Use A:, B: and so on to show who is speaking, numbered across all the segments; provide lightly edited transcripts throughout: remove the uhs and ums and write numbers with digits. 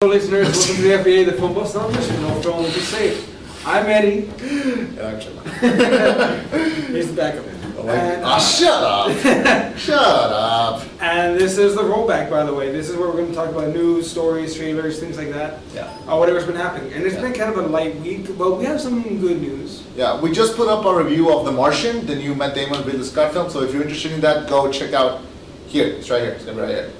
A: Hello listeners, welcome to the FBA, the film buffs not mission, no film will be safe. I'm Eddie.
B: Actually.
A: He's the backup.
B: Shut up! Shut up!
A: And this is the rollback, by the way. This is where we're going to talk about news, stories, trailers, things like that.
B: Yeah.
A: Whatever's been happening. And it's been kind of a light week, but we have some good news.
B: Yeah, we just put up a review of The Martian, the new Matt Damon Ridley Scott film. So if you're interested in that, go check out here. It's right here. It's gonna be right here.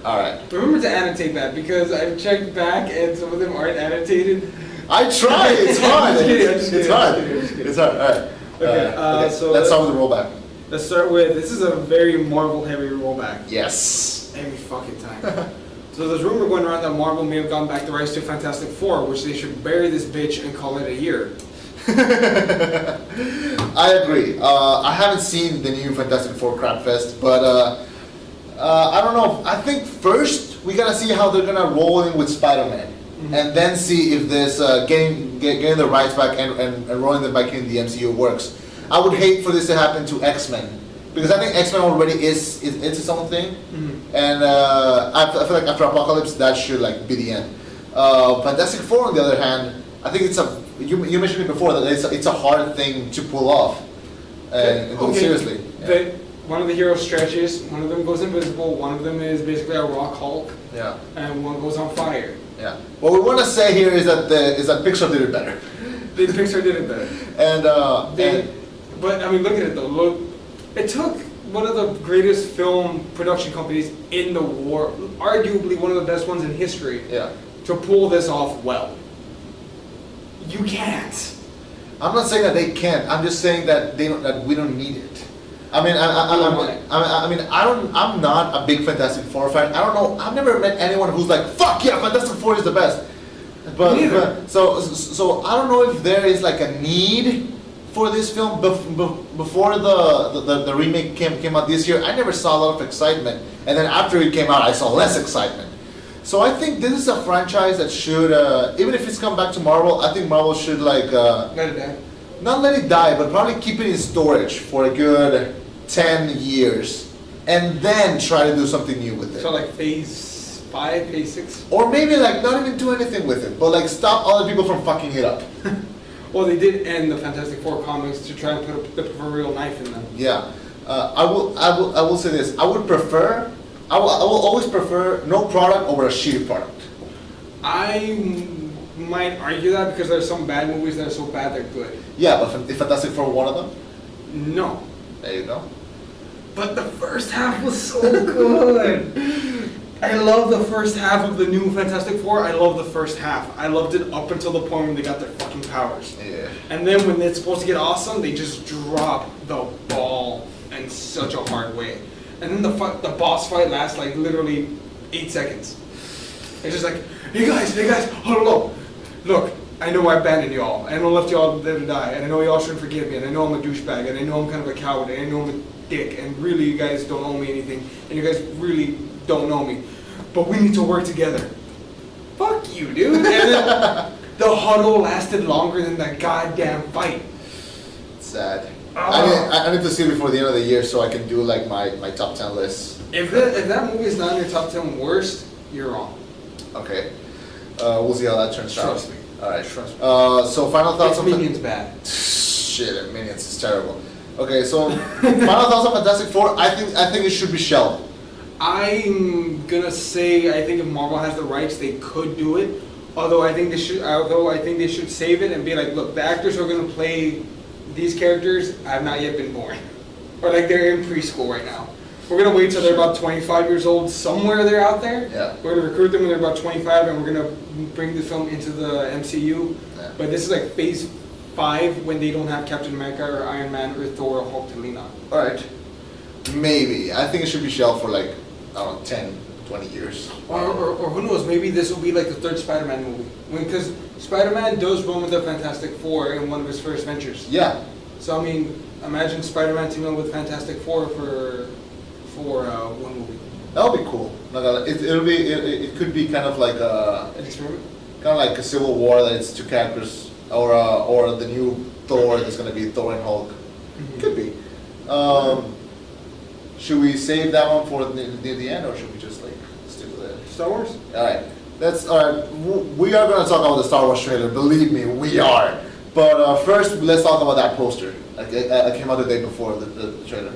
B: All right.
A: Remember to annotate that because I've checked back and some of them aren't annotated.
B: I tried. It's hard. It's hard.
A: Kidding.
B: It's hard. All right.
A: Okay. So
B: let's start with the rollback.
A: Let's start with, this is a very Marvel heavy rollback.
B: Yes.
A: Every fucking time. So there's rumor going around that Marvel may have gone back the rights to Fantastic Four, which they should bury this bitch and call it a year.
B: I agree. I haven't seen the new Fantastic Four crap fest, but I don't know. I think first we gotta see how they're gonna roll in with Spider-Man, and then see if this getting the rights back and rolling them back in the MCU works. I would hate for this to happen to X-Men, because I think X-Men already is it's its own thing, and I feel like after Apocalypse that should like be the end. Fantastic Four on the other hand, I think it's a you mentioned it before that it's a hard thing to pull off and do it seriously. Yeah.
A: One of the heroes stretches, one of them goes invisible, one of them is basically a rock Hulk, and one goes on fire.
B: Yeah. What we want to say here is that Pixar did it better.
A: Pixar did it better. But I mean, look at it though. Look, it took one of the greatest film production companies in the war, arguably one of the best ones in history, to pull this off well. You can't.
B: I'm not saying that they can't. I'm just saying that we don't need it. I mean, I'm not a big Fantastic Four fan. I don't know. I've never met anyone who's like, "Fuck yeah, Fantastic Four is the best." But so I don't know if there is like a need for this film. Before the remake came out this year, I never saw a lot of excitement, and then after it came out, I saw less excitement. So I think this is a franchise that should, even if it's come back to Marvel, I think Marvel should like
A: let it die.
B: Not let it die, but probably keep it in storage for a good 10 years, and then try to do something new with it.
A: So like phase 5, phase 6?
B: Or maybe like not even do anything with it, but like stop other people from fucking it up.
A: Well, they did end the Fantastic Four comics to try and put the proverbial knife in them.
B: Yeah, I will say this. I will always prefer no product over a shitty product.
A: I might argue that because there's some bad movies that are so bad they're good.
B: Yeah, but if Fantastic Four one of them?
A: No.
B: There you go.
A: But the first half was so good. I love the first half of the new Fantastic Four. I love the first half. I loved it up until the point when they got their fucking powers.
B: Yeah.
A: And then when it's supposed to get awesome, they just drop the ball in such a hard way. And then the boss fight lasts like literally 8 seconds. It's just like, hey guys, hold on. Look, I know I abandoned y'all. I know I left y'all there to die. And I know y'all shouldn't forgive me. And I know I'm a douchebag. And I know I'm kind of a coward. And I know I'm a dick. And really, you guys don't owe me anything. And you guys really don't know me. But we need to work together. Fuck you, dude. And then the huddle lasted longer than that goddamn fight.
B: It's sad. I need to see it before the end of the year so I can do like my top 10 list.
A: If that movie is not in your top 10 worst, you're wrong.
B: Okay. We'll see how that turns out.
A: Trust me.
B: Alright.
A: Trust me.
B: So final thoughts on
A: Minions bad.
B: Shit, Minions is terrible. Okay, so final thoughts on Fantastic Four. I think it should be shelved.
A: I'm gonna say I think if Marvel has the rights, they could do it. Although I think they should save it and be like, look, the actors who are gonna play these characters have not yet been born, or like they're in preschool right now. We're gonna wait till they're about 25 years old. Somewhere they're out there.
B: Yeah.
A: We're gonna recruit them when they're about 25, and we're gonna bring the film into the MCU.
B: Yeah.
A: But this is like phase 5 when they don't have Captain America or Iron Man or Thor or Hulk to lean on.
B: All right. Maybe. I think it should be shelved for like, I don't know, 10, 20 years.
A: Or who knows? Maybe this will be like the third Spider-Man movie. Because Spider-Man does roam with the Fantastic Four in one of his first ventures.
B: Yeah.
A: So I mean, imagine Spider-Man teaming up with Fantastic Four for one movie.
B: That would be cool. It could be kind of like
A: An experiment?
B: kind of like a Civil War that it's two characters, or the new Thor that's gonna be Thor and Hulk. Could be. Should we save that one for the end, or should we just like stick with it?
A: Star Wars?
B: All right. That's alright. We are gonna talk about the Star Wars trailer. Believe me, we are. But first, let's talk about that poster. I came out the day before the trailer.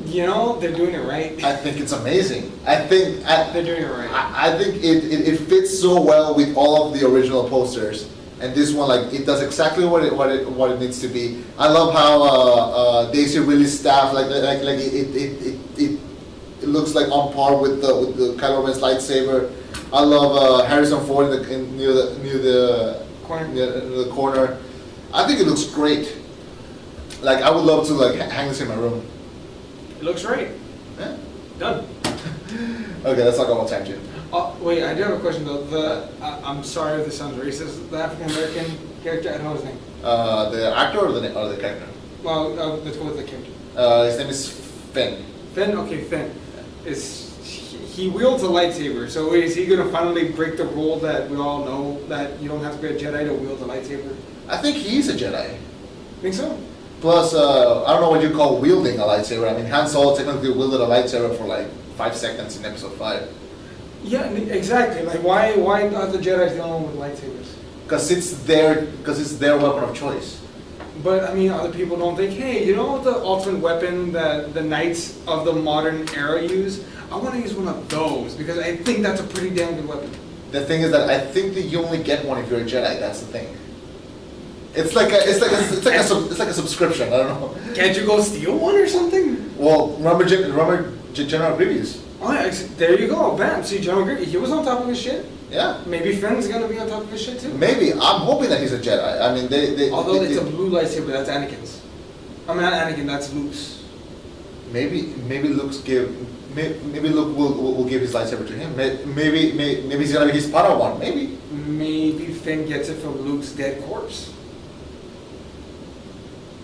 A: You know, they're doing it right.
B: I think it's amazing. They're
A: doing it right.
B: I think it fits so well with all of the original posters, and this one, like, it does exactly what it needs to be. I love how Daisy Ridley's staff, it looks like on par with the Kylo Ren's lightsaber. I love Harrison Ford near the corner. I think it looks great. Like, I would love to like hang this in my room.
A: It looks great.
B: Yeah.
A: Done.
B: Okay, let's talk about Tangent.
A: Wait, I do have a question though. I'm sorry if this sounds racist. The African American character, I don't know his name.
B: The actor or the character?
A: Well, let's go with the character.
B: His name is Finn.
A: Finn? Okay, Finn. He wields a lightsaber, so is he going to finally break the rule that we all know that you don't have to be a Jedi to wield a lightsaber?
B: I think he's a Jedi.
A: Think so?
B: Plus, I don't know what you call wielding a lightsaber. I mean, Han Solo technically wielded a lightsaber for like 5 seconds in Episode 5.
A: Yeah, exactly. Like, why are the Jedi the only one with lightsabers?
B: Because it's their weapon of choice.
A: But I mean, other people don't think, hey, you know the ultimate weapon that the knights of the modern era use? I want to use one of those because I think that's a pretty damn good weapon.
B: The thing is that I think that you only get one if you're a Jedi. That's the thing. It's like a subscription. I don't know.
A: Can't you go steal one or something?
B: Well, remember General Grievous?
A: Oh yeah, there you go. Bam. See, General Grievous, he was on top of his shit.
B: Yeah.
A: Maybe Finn's gonna be on top of his shit too.
B: Maybe. I'm hoping that he's a Jedi. I mean,
A: it's a blue lightsaber. That's Anakin's. I mean, not Anakin. That's Luke's.
B: Maybe Luke will give his lightsaber to him. Maybe he's gonna be his Padawan.
A: Maybe Finn gets it from Luke's dead corpse.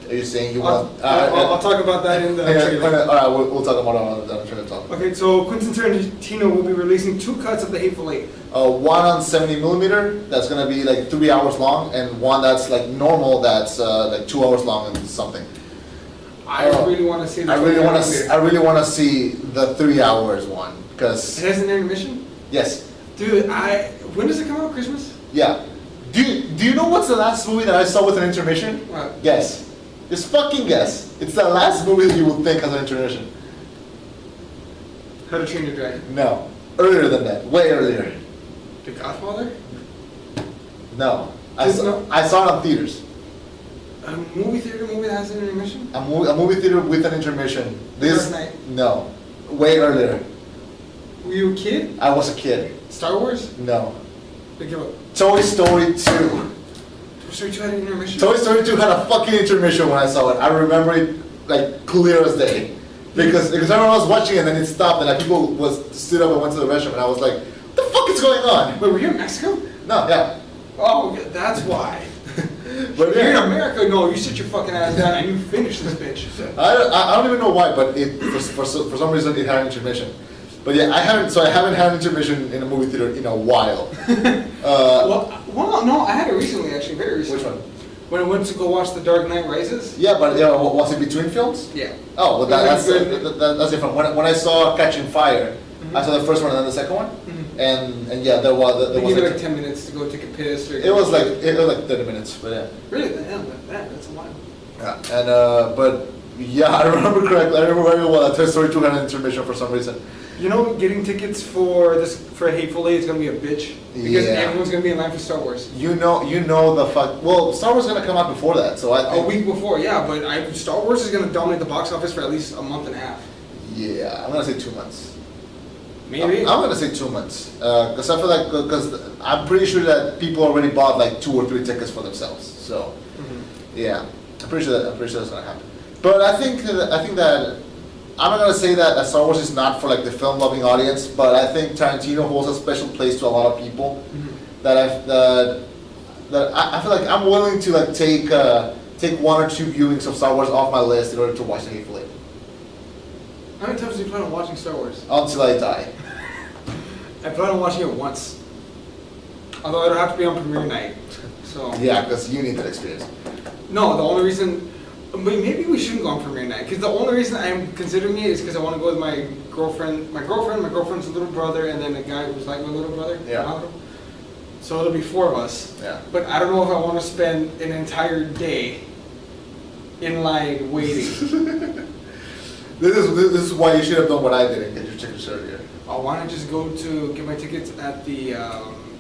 B: Are you saying you want?
A: I'll talk about that in the trailer.
B: All right, we'll talk about it on the trailer talk.
A: Okay, so Quentin Tarantino will be releasing 2 cuts of the Hateful Eight.
B: One on 70mm, that's gonna be like 3 hours long, and one that's like normal, that's like 2 hours long and something.
A: I really want to see.
B: I really want to see the 3 hours one because
A: it has an intermission.
B: Yes.
A: Dude, when does it come out? Christmas?
B: Yeah. Do you know what's the last movie that I saw with an intermission?
A: What?
B: Guess. Just fucking guess. It's the last movie that you would think has an intermission.
A: How to Train Your Dragon?
B: No. Earlier than that. Way earlier.
A: The Godfather?
B: No. I saw it on theaters.
A: A movie theater movie that has an intermission?
B: A movie theater with an intermission.
A: First Night?
B: No. Way earlier.
A: Were you a kid?
B: I was a kid.
A: Star Wars?
B: No.
A: Give up.
B: Toy Story 2.
A: Toy Story 2 had an intermission?
B: Toy Story 2 had a fucking intermission when I saw it. I remember it like clear as day. Because everyone was watching it and then it stopped and like people stood up and went to the restroom and I was like, what the fuck is going on?
A: Wait, were you in Mexico?
B: No, yeah.
A: Oh, that's why. But you're in America, no, you sit your fucking ass down and you finish this bitch.
B: I don't even know why, but for some reason it had an intermission. But yeah, I haven't had an intermission in a movie theater in a while.
A: Well, no, I had it recently, actually, very recently.
B: Which one?
A: When I went to go watch The Dark Knight Rises.
B: Yeah, but was it between films?
A: Yeah.
B: Oh, well, that's different. When I saw Catching Fire, I saw the first one and then the second one, and yeah, there was.
A: They gave like 10 minutes to go take a piss. Or
B: it was like 30 minutes, but yeah.
A: Really? Yeah, that's a while.
B: Yeah, and but yeah, I remember correctly. I remember very well that Toy Story 2 had an intermission for some reason.
A: You know, getting tickets for Hateful Eight is gonna be a bitch because everyone's gonna be in line for Star Wars.
B: You know the fuck. Well, Star Wars is gonna come out before that, so I think
A: a week before, yeah. But Star Wars is gonna dominate the box office for at least a month and a half.
B: Yeah, I'm gonna say 2 months.
A: Maybe.
B: I'm gonna say 2 months because I feel like I'm pretty sure that people already bought like 2 or 3 tickets for themselves. So yeah, I'm pretty sure that's gonna happen. But I think that. I'm not gonna say that Star Wars is not for like the film-loving audience, but I think Tarantino holds a special place to a lot of people. That I feel like I'm willing to like take 1 or 2 viewings of Star Wars off my list in order to watch the Hateful Eight.
A: How many times do you plan on watching Star Wars?
B: Until I die.
A: I plan on watching it once. Although it'll have to be on premiere night. So
B: yeah, because you need that experience.
A: No, the only reason But maybe we shouldn't go on premiere night, because the only reason I'm considering it is because I want to go with my girlfriend, my girlfriend's little brother, and then a guy who's like my little brother.
B: Yeah.
A: So it'll be 4 of us.
B: Yeah.
A: But I don't know if I want to spend an entire day in line waiting.
B: This is why you should have done what I did and get your tickets earlier.
A: Oh, why not just go to get my tickets at the,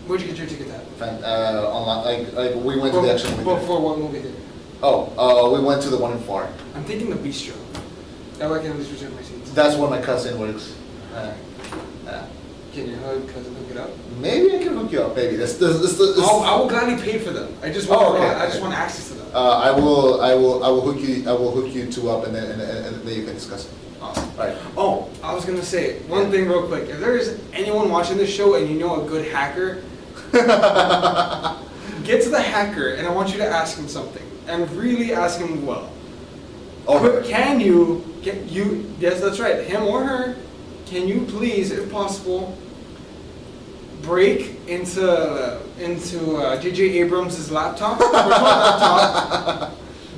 A: where'd you get your tickets at?
B: Online, like we went to the actual movie.
A: Before what movie theater?
B: Oh, we went to the one in Far.
A: I'm thinking the Bistro. That way I can at least reserve my seats.
B: That's where my cousin works.
A: Can your cousin hook it up?
B: Maybe I can hook you up. Maybe this.
A: I will gladly pay for them. I just want.
B: okay.
A: I just want access to them.
B: I will hook you two up, and then you can discuss it.
A: Awesome.
B: All right.
A: Oh, I was gonna say one thing real quick. If there is anyone watching this show and you know a good hacker, get to the hacker, and I want you to ask him something, and really ask him well.
B: Okay.
A: Can you get you? Yes, that's right. Him or her. Can you please, if possible, break into J.J. Abrams' laptop,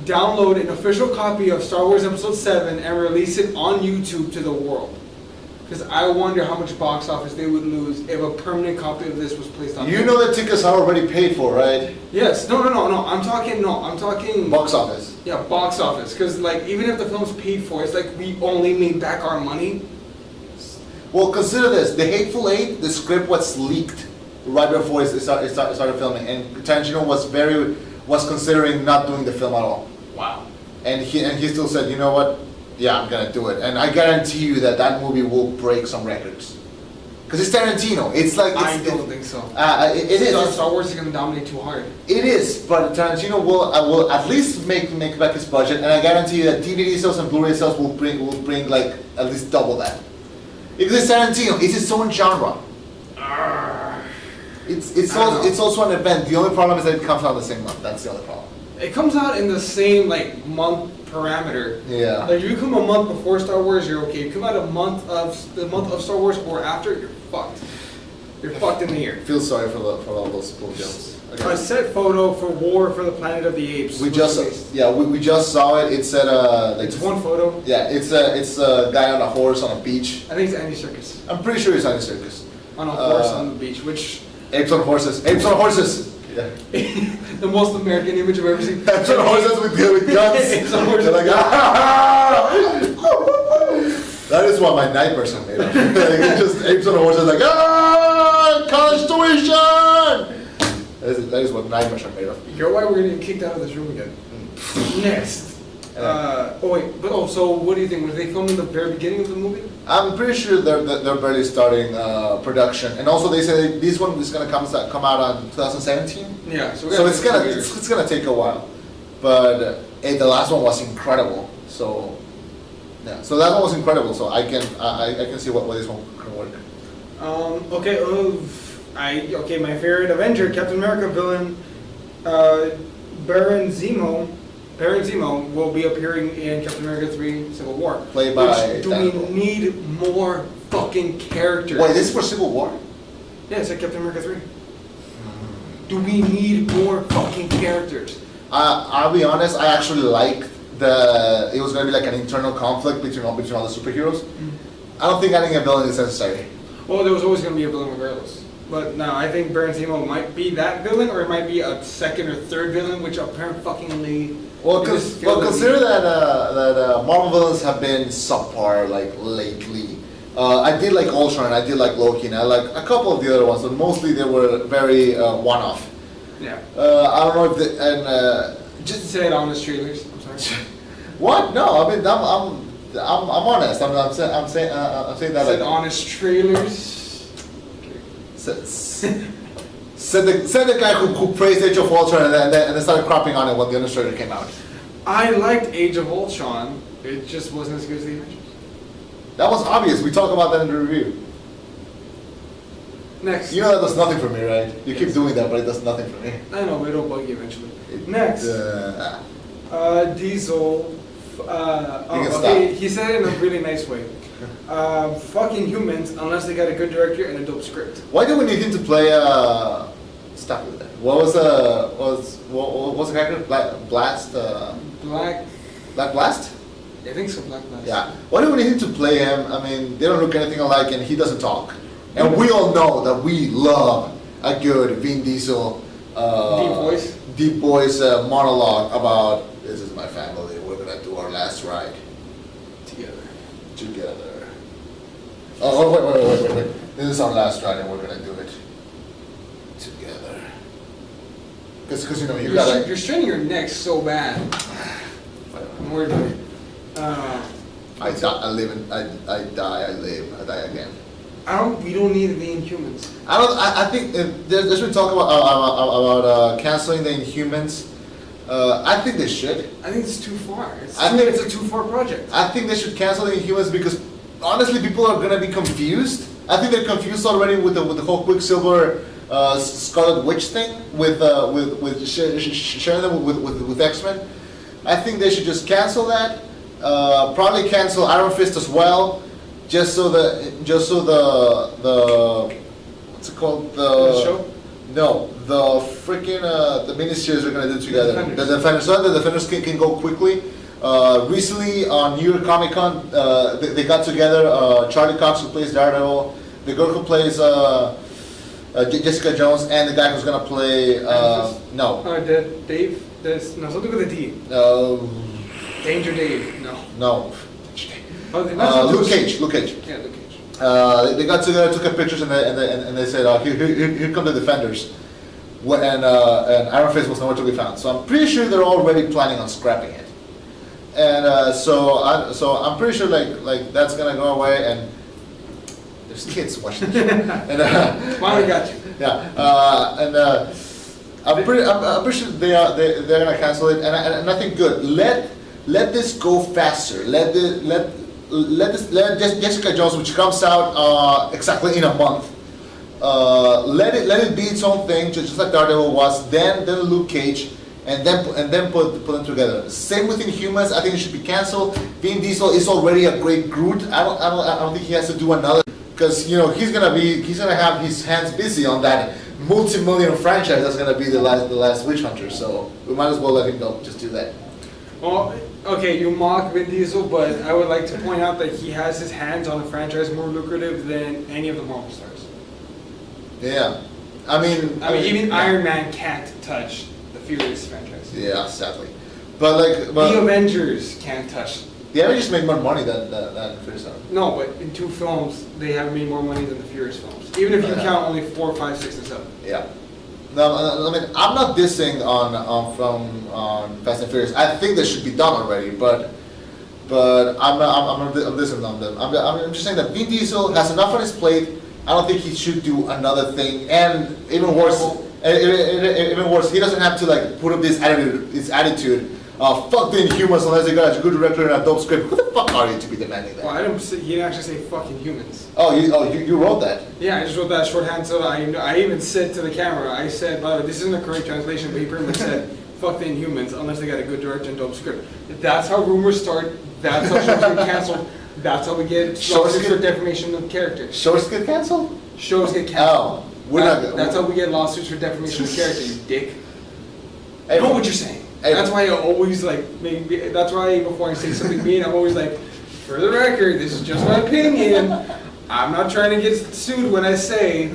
A: download an official copy of Star Wars Episode 7 and release it on YouTube to the world? Because I wonder how much box office they would lose if a permanent copy of this was placed on.
B: You know the tickets are already paid for, right?
A: Yes. No. I'm talking.
B: Box office.
A: Yeah, box office. Because like even if the film's paid for, it's like we only made back our money.
B: Well, consider this: the Hateful Eight, the script was leaked right before it started filming, and Tarantino was considering not doing the film at all.
A: Wow.
B: And he still said, you know what? Yeah, I'm gonna do it. And I guarantee you that movie will break some records. Because it's Tarantino.
A: I don't think so.
B: It is.
A: Star Wars is gonna dominate too hard.
B: It is, but Tarantino will at least make back his budget, and I guarantee you that DVD sales and Blu-ray sales will bring like at least double that. Because it's Tarantino, it's its own genre. It's also an event. The only problem is that it comes out the same month. That's the only problem.
A: It comes out in the same like month parameter.
B: Yeah.
A: Like if you come a month before Star Wars, you're okay. If you come out the month of Star Wars or after, you're fucked. You're fucked in the ear.
B: Feel sorry for all those poor films. Okay.
A: A set photo for War for the Planet of the Apes.
B: We just saw it. It said
A: it's one photo.
B: Yeah, it's a guy on a horse on a beach.
A: I think it's Andy Serkis.
B: I'm pretty sure it's Andy Serkis.
A: On a horse on the beach, which
B: apes on horses. Apes on horses. Yeah.
A: The most American image I've ever seen.
B: Apes on horses with guns.
A: Apes on horses.
B: They're like, ah! That is what my nightmares are made of. It's just apes on horses like, ah! College tuition! That is what nightmares are made of.
A: You're why we're gonna get kicked out of this room again. Next. So what do you think? Were they filming the very beginning of the movie?
B: I'm pretty sure they're barely starting production, and also they say this one is gonna come out on 2017.
A: Yeah, so
B: it's gonna take a while, but the last one was incredible. So yeah, so that one was incredible. So I can see what this one can work.
A: Okay, my favorite Avenger, Captain America villain, Baron Zemo will be appearing in Captain America 3 Civil War.
B: Played by
A: do we need more fucking characters?
B: Wait, this is for Civil War?
A: Yeah, it's like Captain America 3. Do we need more fucking characters?
B: I'll be honest, I actually liked it was going to be like an internal conflict between all the superheroes. Mm-hmm. I don't think adding a villain is necessary.
A: Well, there was always going to be a villain regardless. But no, I think Baron Zemo might be that villain, or it might be a second or third villain, which apparently.
B: Well, consider that Marvel villains have been subpar like lately. I did like Ultron, I did like Loki, and I like a couple of the other ones, but mostly they were very one-off.
A: Yeah.
B: I don't know if
A: just say it on the trailers. I'm sorry.
B: What? No, I mean I'm honest. I'm saying that.
A: Said honest trailers.
B: Said the guy who praised Age of Ultron and then started crapping on it when the honest trailer came out.
A: I liked Age of Ultron. It just wasn't as good as the Avengers.
B: That was obvious. We talked about that in the review.
A: Next.
B: You know that does nothing for me, right? You keep doing that, but it does nothing for me.
A: I know, but it'll bug you eventually. Next. Diesel. He said it in a really nice way. Fucking humans, unless they got a good director and a dope script.
B: Why do we need him to play? Stop with that. What was the character? Blast.
A: Black.
B: Black Blast?
A: I think so, Black Blast.
B: Yeah. Why do we need to play him? I mean, they don't look anything alike, and he doesn't talk. And we all know that we love a good Vin Diesel deep voice monologue about this is my family. We're gonna do our last ride together. Oh wait. This is our last ride, and we're gonna do it together. Because you know
A: you're straining your neck so bad. I'm worried about it.
B: I die, I live, I die again.
A: We don't need the Inhumans.
B: I think there's been talk about canceling the Inhumans. I think they should.
A: I think it's too far. It's a too far project.
B: I think they should cancel the Inhumans because honestly, people are gonna be confused. I think they're confused already with the whole Quicksilver, Scarlet Witch thing with sharing them with X-Men. I think they should just cancel that. Probably cancel Iron Fist as well, just so the what's it called,
A: the show?
B: No, the freaking the miniseries are gonna do together. The Defenders, so the Defenders can go quickly. Recently on New York Comic Con, they got together. Charlie Cox, who plays Daredevil, the girl who plays Jessica Jones, and the guy who's gonna play
A: Dave. There's something with a D. Danger Dave.
B: No.
A: Luke
B: Cage.
A: Yeah, Luke Cage.
B: They got together, took a pictures, and they said, here come the Defenders. And Iron Fist was nowhere to be found. So I'm pretty sure they're already planning on scrapping it. And so I'm pretty sure like that's gonna go away. And there's kids watching the show. And
A: finally got you.
B: Yeah. I'm pretty sure they're gonna cancel it. And I think good. Let this go faster. Let Jessica Jones, which comes out exactly in a month. Let it be its own thing, just like Daredevil was. Then Luke Cage, and then put them together. Same with Inhumans. I think it should be canceled. Vin Diesel is already a great Groot. I don't think he has to do another, because you know he's gonna have his hands busy on that multi-million franchise that's gonna be the last Witch Hunter. So we might as well let him go. Just do that.
A: Well, okay, you mock Vin Diesel, but I would like to point out that he has his hands on a franchise more lucrative than any of the Marvel stars.
B: Yeah, I mean
A: even Iron Man can't touch the Furious franchise.
B: Yeah, sadly, but
A: the Avengers can't touch.
B: The Avengers made more money than Furious.
A: No, but in 2 films they have made more money than the Furious films, even if you count only 4, 5, 6, and 7.
B: Yeah. No, I mean I'm not dissing on Fast and Furious. I think they should be done already, but I'm dissing on them. I'm just saying that Vin Diesel has enough on his plate. I don't think he should do another thing, and even worse, he doesn't have to like put up this attitude. Fuck the Inhumans unless they got a good director and a dope script. Who the fuck are you to be demanding that?
A: Well, he didn't actually say fucking humans.
B: You wrote that?
A: Yeah, I just wrote that shorthand, so I even said to the camera, I said, by the way, this isn't a correct translation, but he pretty much said, fuck the Inhumans unless they got a good director and dope script. That's how rumors start, that's how shows get canceled, that's how we get lawsuits for defamation of character.
B: Shows get canceled?
A: Shows get canceled.
B: That's
A: how we get lawsuits for defamation of character, you dick.
B: Hey,
A: know what you're saying. That's why I always that's why before I say something mean, I'm always like, for the record, this is just my opinion. I'm not trying to get sued when I say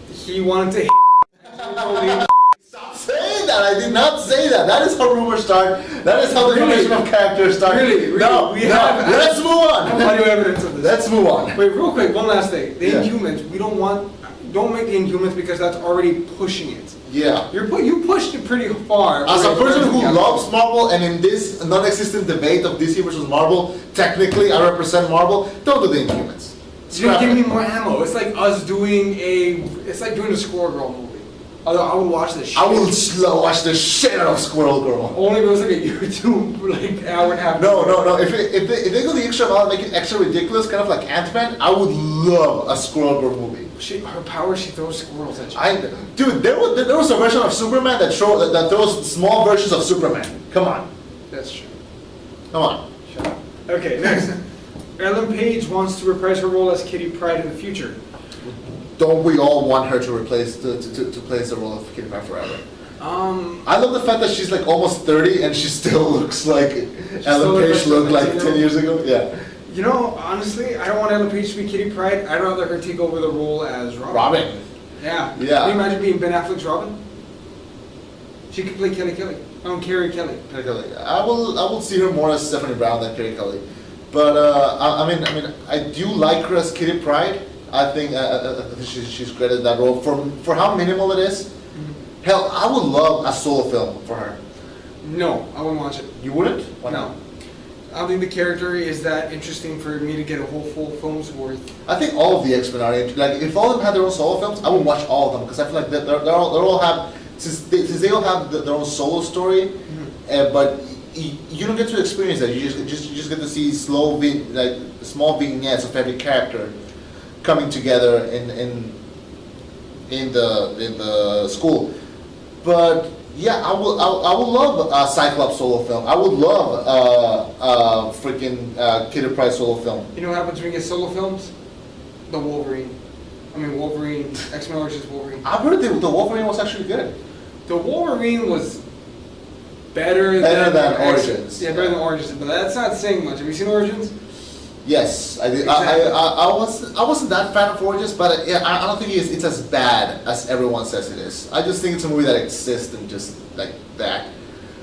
A: he wanted to
B: Stop saying that! I did not say that! That is how rumors start. That is how the formation of characters start.
A: Really?
B: Let's move on!
A: Audio evidence of this.
B: Let's move on.
A: Wait, real quick, one last thing. The Inhumans, don't make the Inhumans because that's already pushing it.
B: Yeah.
A: You pushed it pretty far.
B: As a person who loves Marvel, and in this non-existent debate of DC versus Marvel, technically I represent Marvel, don't do the Inhumans.
A: You're giving me more ammo. It's like us doing doing a Squirrel Girl movie. Although I would watch this shit.
B: I will watch the shit out of Squirrel Girl.
A: Only if it was like a YouTube, like hour and a half.
B: No. If they go the extra mile and make it extra ridiculous, kind of like Ant-Man, I would love a Squirrel Girl movie.
A: Her power, she throws squirrels at you.
B: Dude, there was a version of Superman that throws small versions of Superman. Come on.
A: That's true.
B: Come on.
A: Shut up. Okay, next. Ellen Page wants to reprise her role as Kitty Pryde in the future.
B: Don't we all want her to place the role of Kitty Pryde forever? I love the fact that she's like almost 30 and she still looks like Ellen Page looked like 10 years ago. Yeah.
A: You know, honestly, I don't want Ellen Page to be Kitty Pryde. I'd rather her take over the role as Robin.
B: Robin.
A: Yeah.
B: Yeah.
A: Can you imagine being Ben Affleck's Robin? She could play Kelly Kelly. Carrie Kelly.
B: Carrie Kelly. I will see her more as Stephanie Brown than Carrie Kelly. But I mean, I do like her as Kitty Pryde. I think she's great at that role for how minimal it is. Mm-hmm. Hell, I would love a solo film for her.
A: No, I wouldn't watch it.
B: You wouldn't? Why not?
A: No. I don't think the character is that interesting for me to get a whole full film's worth.
B: I think all of the X-Men are like if all of them had their own solo films, I would watch all of them because I feel like they all have since they all have their own solo story, mm-hmm. But you don't get to experience that. You just get to see small vignettes of every character coming together in the school. But yeah, I would love a Cyclops solo film. I would love freaking Kitty Pryde solo film.
A: You know what happens when you get solo films? The Wolverine. X-Men Origins Wolverine.
B: I've heard the Wolverine was actually good.
A: The Wolverine was better than Origins. Yeah, better than Origins, but that's not saying much. Have you seen Origins?
B: Yes, I did.
A: Exactly.
B: I wasn't that fan of Origins, but yeah, I don't think it's as bad as everyone says it is. I just think it's a movie that exists and just like that.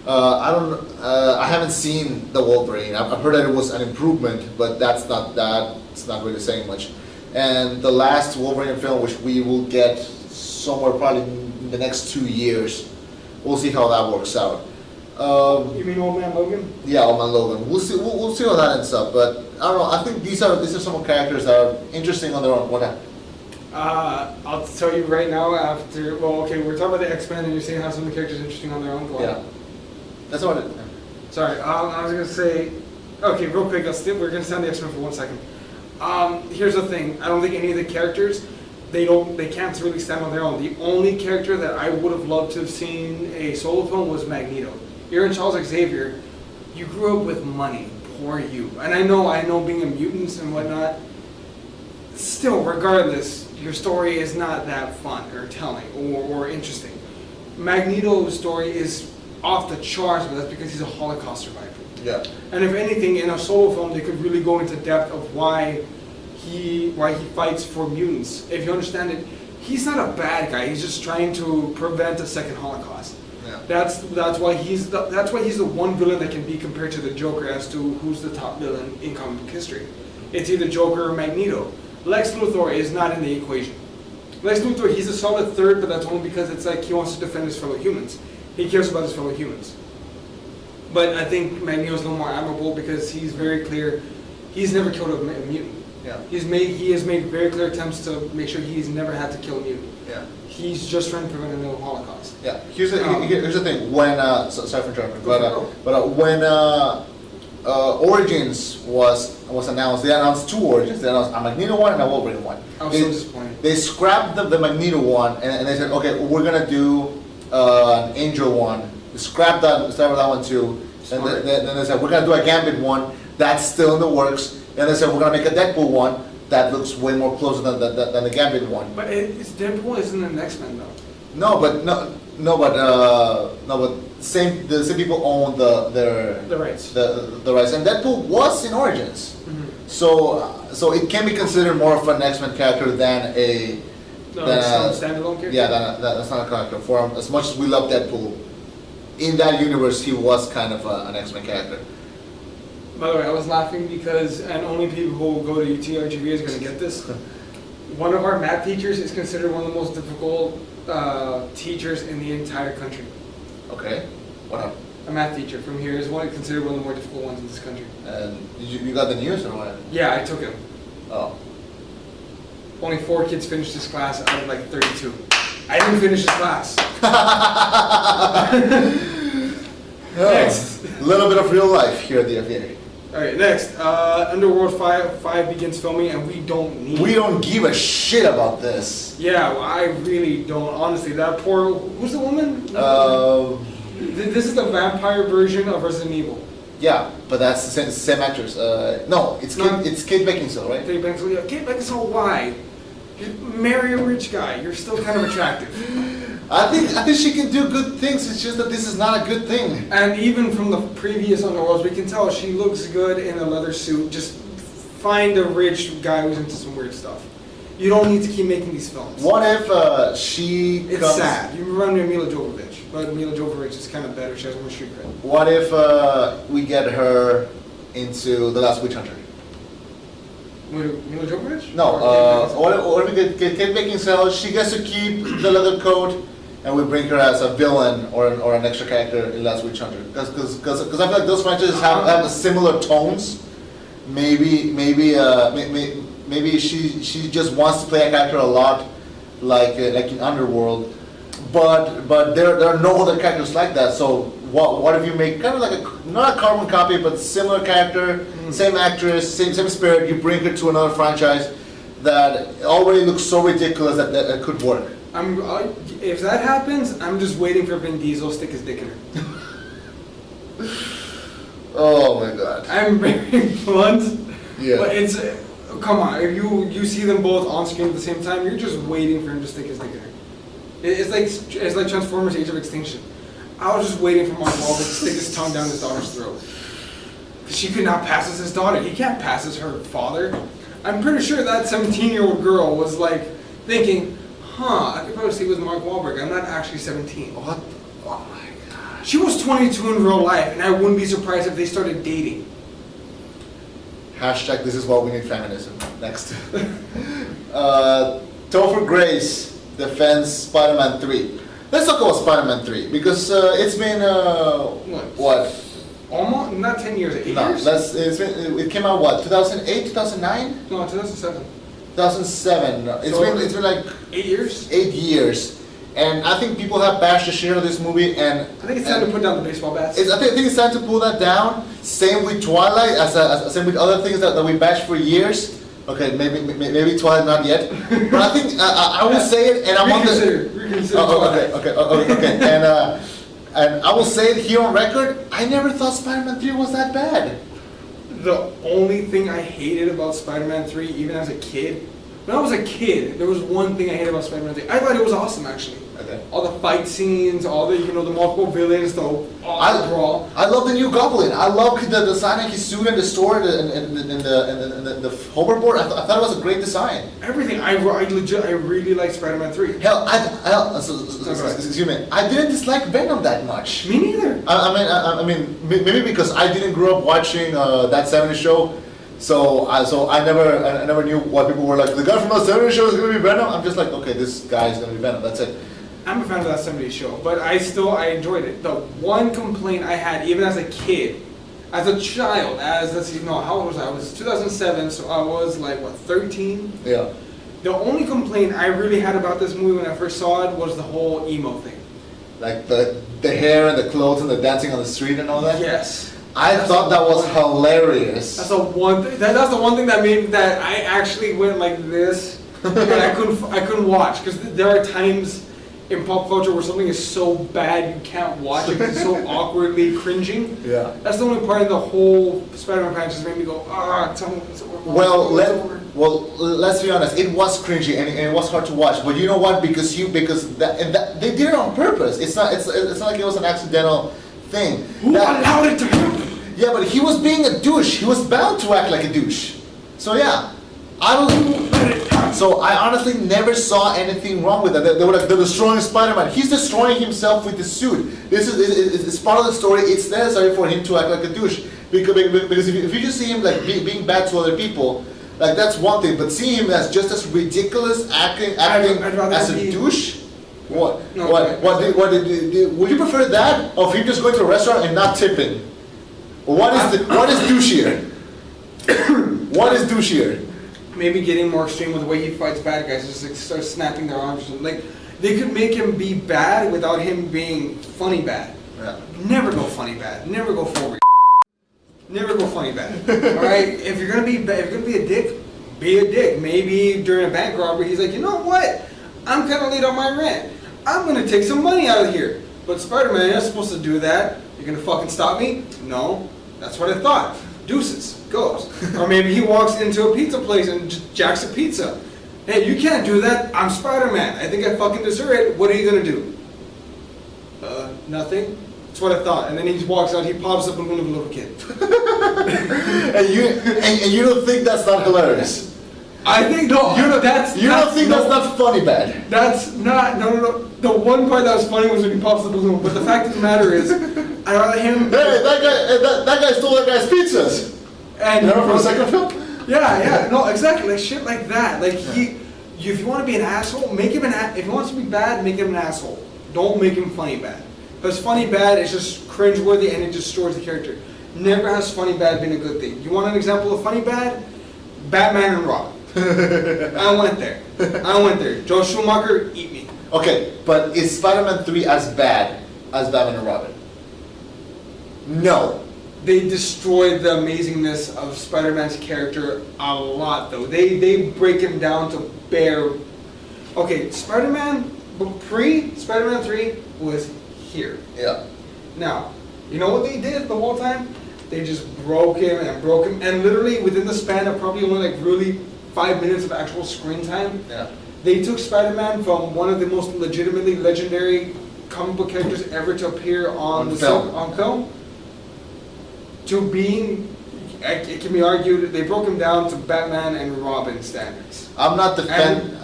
B: I haven't seen the Wolverine. I've heard that it was an improvement, but it's not really saying much. And the last Wolverine film, which we will get somewhere probably in the next 2 years, we'll see how that works out.
A: You mean Old Man Logan?
B: Yeah, Old Man Logan. We'll see. We'll see how that ends up. But I don't know. I think these are some characters that are interesting on their own. What happened?
A: I'll tell you right now. We're talking about the X-Men, and you're saying how some of the characters are interesting on their own.
B: Yeah, that's what it.
A: Sorry, I was gonna say. Okay, real quick. We're gonna stay on the X-Men for 1 second. Here's the thing. I don't think any of the characters. They can't really stand on their own. The only character that I would have loved to have seen a solo film was Magneto. You're in Charles Xavier. You grew up with money. Poor you. And I know being a mutant and whatnot. Still, regardless, your story is not that fun or telling or interesting. Magneto's story is off the charts, but that's because he's a Holocaust survivor.
B: Yeah.
A: And if anything, in a solo film, they could really go into depth of why he fights for mutants. If you understand it, he's not a bad guy. He's just trying to prevent a second Holocaust.
B: Yeah.
A: That's why he's the one villain that can be compared to the Joker as to who's the top villain in comic book history. It's either Joker or Magneto. Lex Luthor is not in the equation. Lex Luthor, he's a solid third, but that's only because it's like he wants to defend his fellow humans. He cares about his fellow humans. But I think Magneto's a little more admirable because he's very clear. He's never killed a mutant.
B: Yeah.
A: He has made very clear attempts to make sure he's never had to kill a mutant.
B: Yeah.
A: He's just trying to prevent another Holocaust.
B: Yeah. Here's the thing. When sorry for interrupting, but when Origins was announced, they announced 2 Origins. They announced a Magneto one and a Wolverine one.
A: I was so disappointed.
B: They scrapped the Magneto one and they said, okay, we're gonna do an Angel one. Scrap that one too. And then they said we're gonna do a Gambit one. That's still in the works. And they said we're gonna make a Deadpool one that looks way more closer than the Gambit one.
A: But Deadpool isn't an X-Men though.
B: No, but the same people own the
A: rights.
B: The rights, and Deadpool was in Origins, mm-hmm. so it can be considered more of an X-Men character than a
A: standalone character.
B: Yeah, that's not a character. For as much as we love Deadpool, in that universe he was kind of an X-Men character.
A: By the way, I was laughing because, and only people who go to UTRGV is going to get this. One of our math teachers is considered one of the most difficult teachers in the entire country.
B: Okay. What happened?
A: A math teacher from here is considered one of the more difficult ones in this country. And
B: you got the news or what?
A: Yeah, I took him.
B: Oh.
A: Only 4 kids finished this class out of like 32. I didn't finish this class. Next.
B: A little bit of real life here at the FBA.
A: Alright, next. Underworld 5 begins filming and we don't
B: give a shit about this.
A: Yeah, well, I really don't. Honestly, that poor... Who's the woman? This is the vampire version of Resident Evil.
B: Yeah, but that's the same actress. No, it's Kate Beckinsale, right?
A: Kate Beckinsale, yeah. Kate Beckinsale, why? Marry a rich guy. You're still kind of attractive.
B: I think she can do good things. It's just that this is not a good thing.
A: And even from the previous Underworlds, we can tell she looks good in a leather suit. Just find a rich guy who's into some weird stuff. You don't need to keep making these films.
B: What if she
A: It's
B: comes...
A: sad. You remind me of Mila Jovovich, but Mila Jovovich is kind of better. She has more street cred.
B: What if we get her into The Last Witch Hunter?
A: Mila Jovovich?
B: No, what if we get Kate Beckinsale, she gets to keep the leather coat, and we bring her as a villain or an extra character in Last Witch Hunter. Because I feel like those franchises have similar tones. Maybe she just wants to play a character a lot, like in Underworld, but there are no other characters like that. So what if you make kind of like not a carbon copy, but similar character, same actress, same spirit. You bring her to another franchise that already looks so ridiculous that it could work.
A: If that happens, I'm just waiting for Vin Diesel to stick his dick in her.
B: Oh my god.
A: I'm very blunt.
B: Yeah.
A: But it's come on. If you see them both on screen at the same time, you're just waiting for him to stick his dick in her. It's like Transformers: Age of Extinction. I was just waiting for Mark Wahlberg to stick his tongue down his daughter's throat. Because she could not pass as his daughter. He can't pass as her father. I'm pretty sure that 17-year-old girl was like thinking, I could probably sleep with Mark Wahlberg. I'm not actually 17.
B: What? Oh my god.
A: She was 22 in real life, and I wouldn't be surprised if they started dating.
B: Hashtag this is what we need feminism. Next. Topher Grace defends Spider-Man 3. Let's talk about Spider-Man 3 because it's been what?
A: Almost not 10 years, 8 years.
B: It came out what? 2008, 2009?
A: No, 2007.
B: 2007. It's been like
A: 8 years.
B: 8 years. And I think people have bashed the shit out of this movie, and
A: I think it's time to put down the baseball bats.
B: I think it's time to pull that down. Same with Twilight, same with other things that we bashed for years. Okay, maybe Twilight not yet, but I think I will say it, and I want to
A: reconsider Twilight.
B: Okay, and I will say it here on record. I never thought Spider-Man 3 was that bad.
A: The only thing I hated about Spider-Man 3, even as a kid, when I was a kid, there was one thing I hated about Spider-Man 3. I thought it was awesome, actually.
B: Okay.
A: All the fight scenes, all the the multiple villains, the brawl.
B: I love the new Goblin. I love the design of his suit and the story and the hoverboard. I thought it was a great design.
A: Everything. I really like Spider-Man 3.
B: Hell, excuse me. I didn't dislike Venom that much.
A: Me neither.
B: I mean, maybe because I didn't grow up watching that '70s show. So I never knew what people were like. The guy from the '70s show is gonna be Venom. I'm just like, okay, this guy is gonna be Venom. That's it.
A: I'm a fan of that '70s show, but I enjoyed it. The one complaint I had, even as a kid, as a child, how old was I? I was 2007, so I was like 13.
B: Yeah.
A: The only complaint I really had about this movie when I first saw it was the whole emo thing.
B: Like the hair and the clothes and the dancing on the street and all that.
A: Yes.
B: I thought that was hilarious.
A: That's the one thing. That's the one thing that made that I actually went like this, and I couldn't watch because there are times in pop culture where something is so bad you can't watch it because it's so awkwardly cringing.
B: Yeah.
A: That's the only part of the whole Spider-Man franchise made me go, tell me it's over.
B: Well, let's be honest. It was cringy and it was hard to watch. But you know what? Because they did it on purpose. It's not like it was an accidental thing.
A: Who allowed it to happen?
B: Yeah, but he was being a douche. He was bound to act like a douche. So yeah, So I honestly never saw anything wrong with that. They're destroying Spider-Man. He's destroying himself with the suit. It's part of the story. It's necessary for him to act like a douche because if you just see him like being bad to other people, like that's one thing. But seeing him as just as ridiculous acting as a douche. What?
A: No,
B: Would you prefer that, or if him just going to a restaurant and not tipping? What is douchier? What is douchier?
A: Maybe getting more extreme with the way he fights bad guys, just like start snapping their arms. Like they could make him be bad without him being funny bad.
B: Yeah.
A: Never go funny bad. Never go forward. Never go funny bad. All right. If you're gonna be a dick, be a dick. Maybe during a bank robbery, he's like, you know what? I'm kind of late on my rent. I'm gonna take some money out of here. But Spider-Man, you're not supposed to do that. You're gonna fucking stop me? No. That's what I thought. Deuces. Goes. Or maybe he walks into a pizza place and jacks a pizza. Hey, you can't do that. I'm Spider-Man. I think I fucking deserve it. What are you gonna do? Nothing. That's what I thought. And then he walks out. He pops the balloon of a little kid.
B: and you don't think that's not hilarious?
A: I think no.
B: You don't think that's not funny bad?
A: That's not no. The one part that was funny was when he pops the balloon. But the fact of the matter is, I rather him.
B: Hey, that guy stole that guy's pizzas.
A: And
B: you remember from the second film?
A: Yeah, no, exactly, like shit like that. Like if you want to be an asshole, make him if he wants to be bad, make him an asshole. Don't make him funny bad. Because funny bad is just cringeworthy and it destroys the character. Never has funny bad been a good thing. You want an example of funny bad? Batman and Robin. I went there. Joe Schumacher, eat me.
B: Okay, but is Spider-Man 3 as bad as Batman and Robin? No.
A: They destroyed the amazingness of Spider-Man's character a lot, though. They break him down to bare. Okay, Spider-Man pre-Spider-Man 3 was here.
B: Yeah.
A: Now, you know what they did the whole time? They just broke him, and literally within the span of probably only like really 5 minutes of actual screen time, they took Spider-Man from one of the most legitimately legendary comic book characters ever to appear on film to being, it can be argued, they broke him down to Batman and Robin standards.
B: I'm not defending.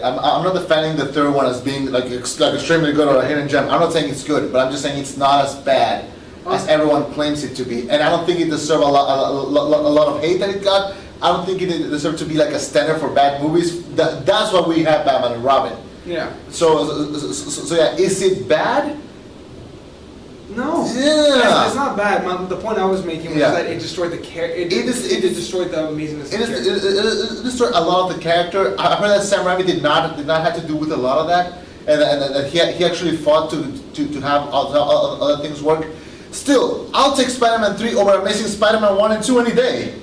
B: I'm not defending the third one as being like extremely good or a hidden gem. I'm not saying it's good, but I'm just saying it's not as bad as everyone claims it to be. And I don't think it deserved a lot of hate that it got. I don't think it deserved to be like a standard for bad movies. That's why we have Batman and Robin.
A: Yeah.
B: So yeah, is it bad?
A: No.
B: Yeah.
A: It's not bad. The point I was making was that it destroyed the character. It destroyed the amazingness of the character.
B: It destroyed a lot of the character. I heard that Sam Raimi did not have to do with a lot of that, and he actually fought to have other things work. Still, I'll take Spider-Man 3 over Amazing Spider-Man 1 and 2 any day.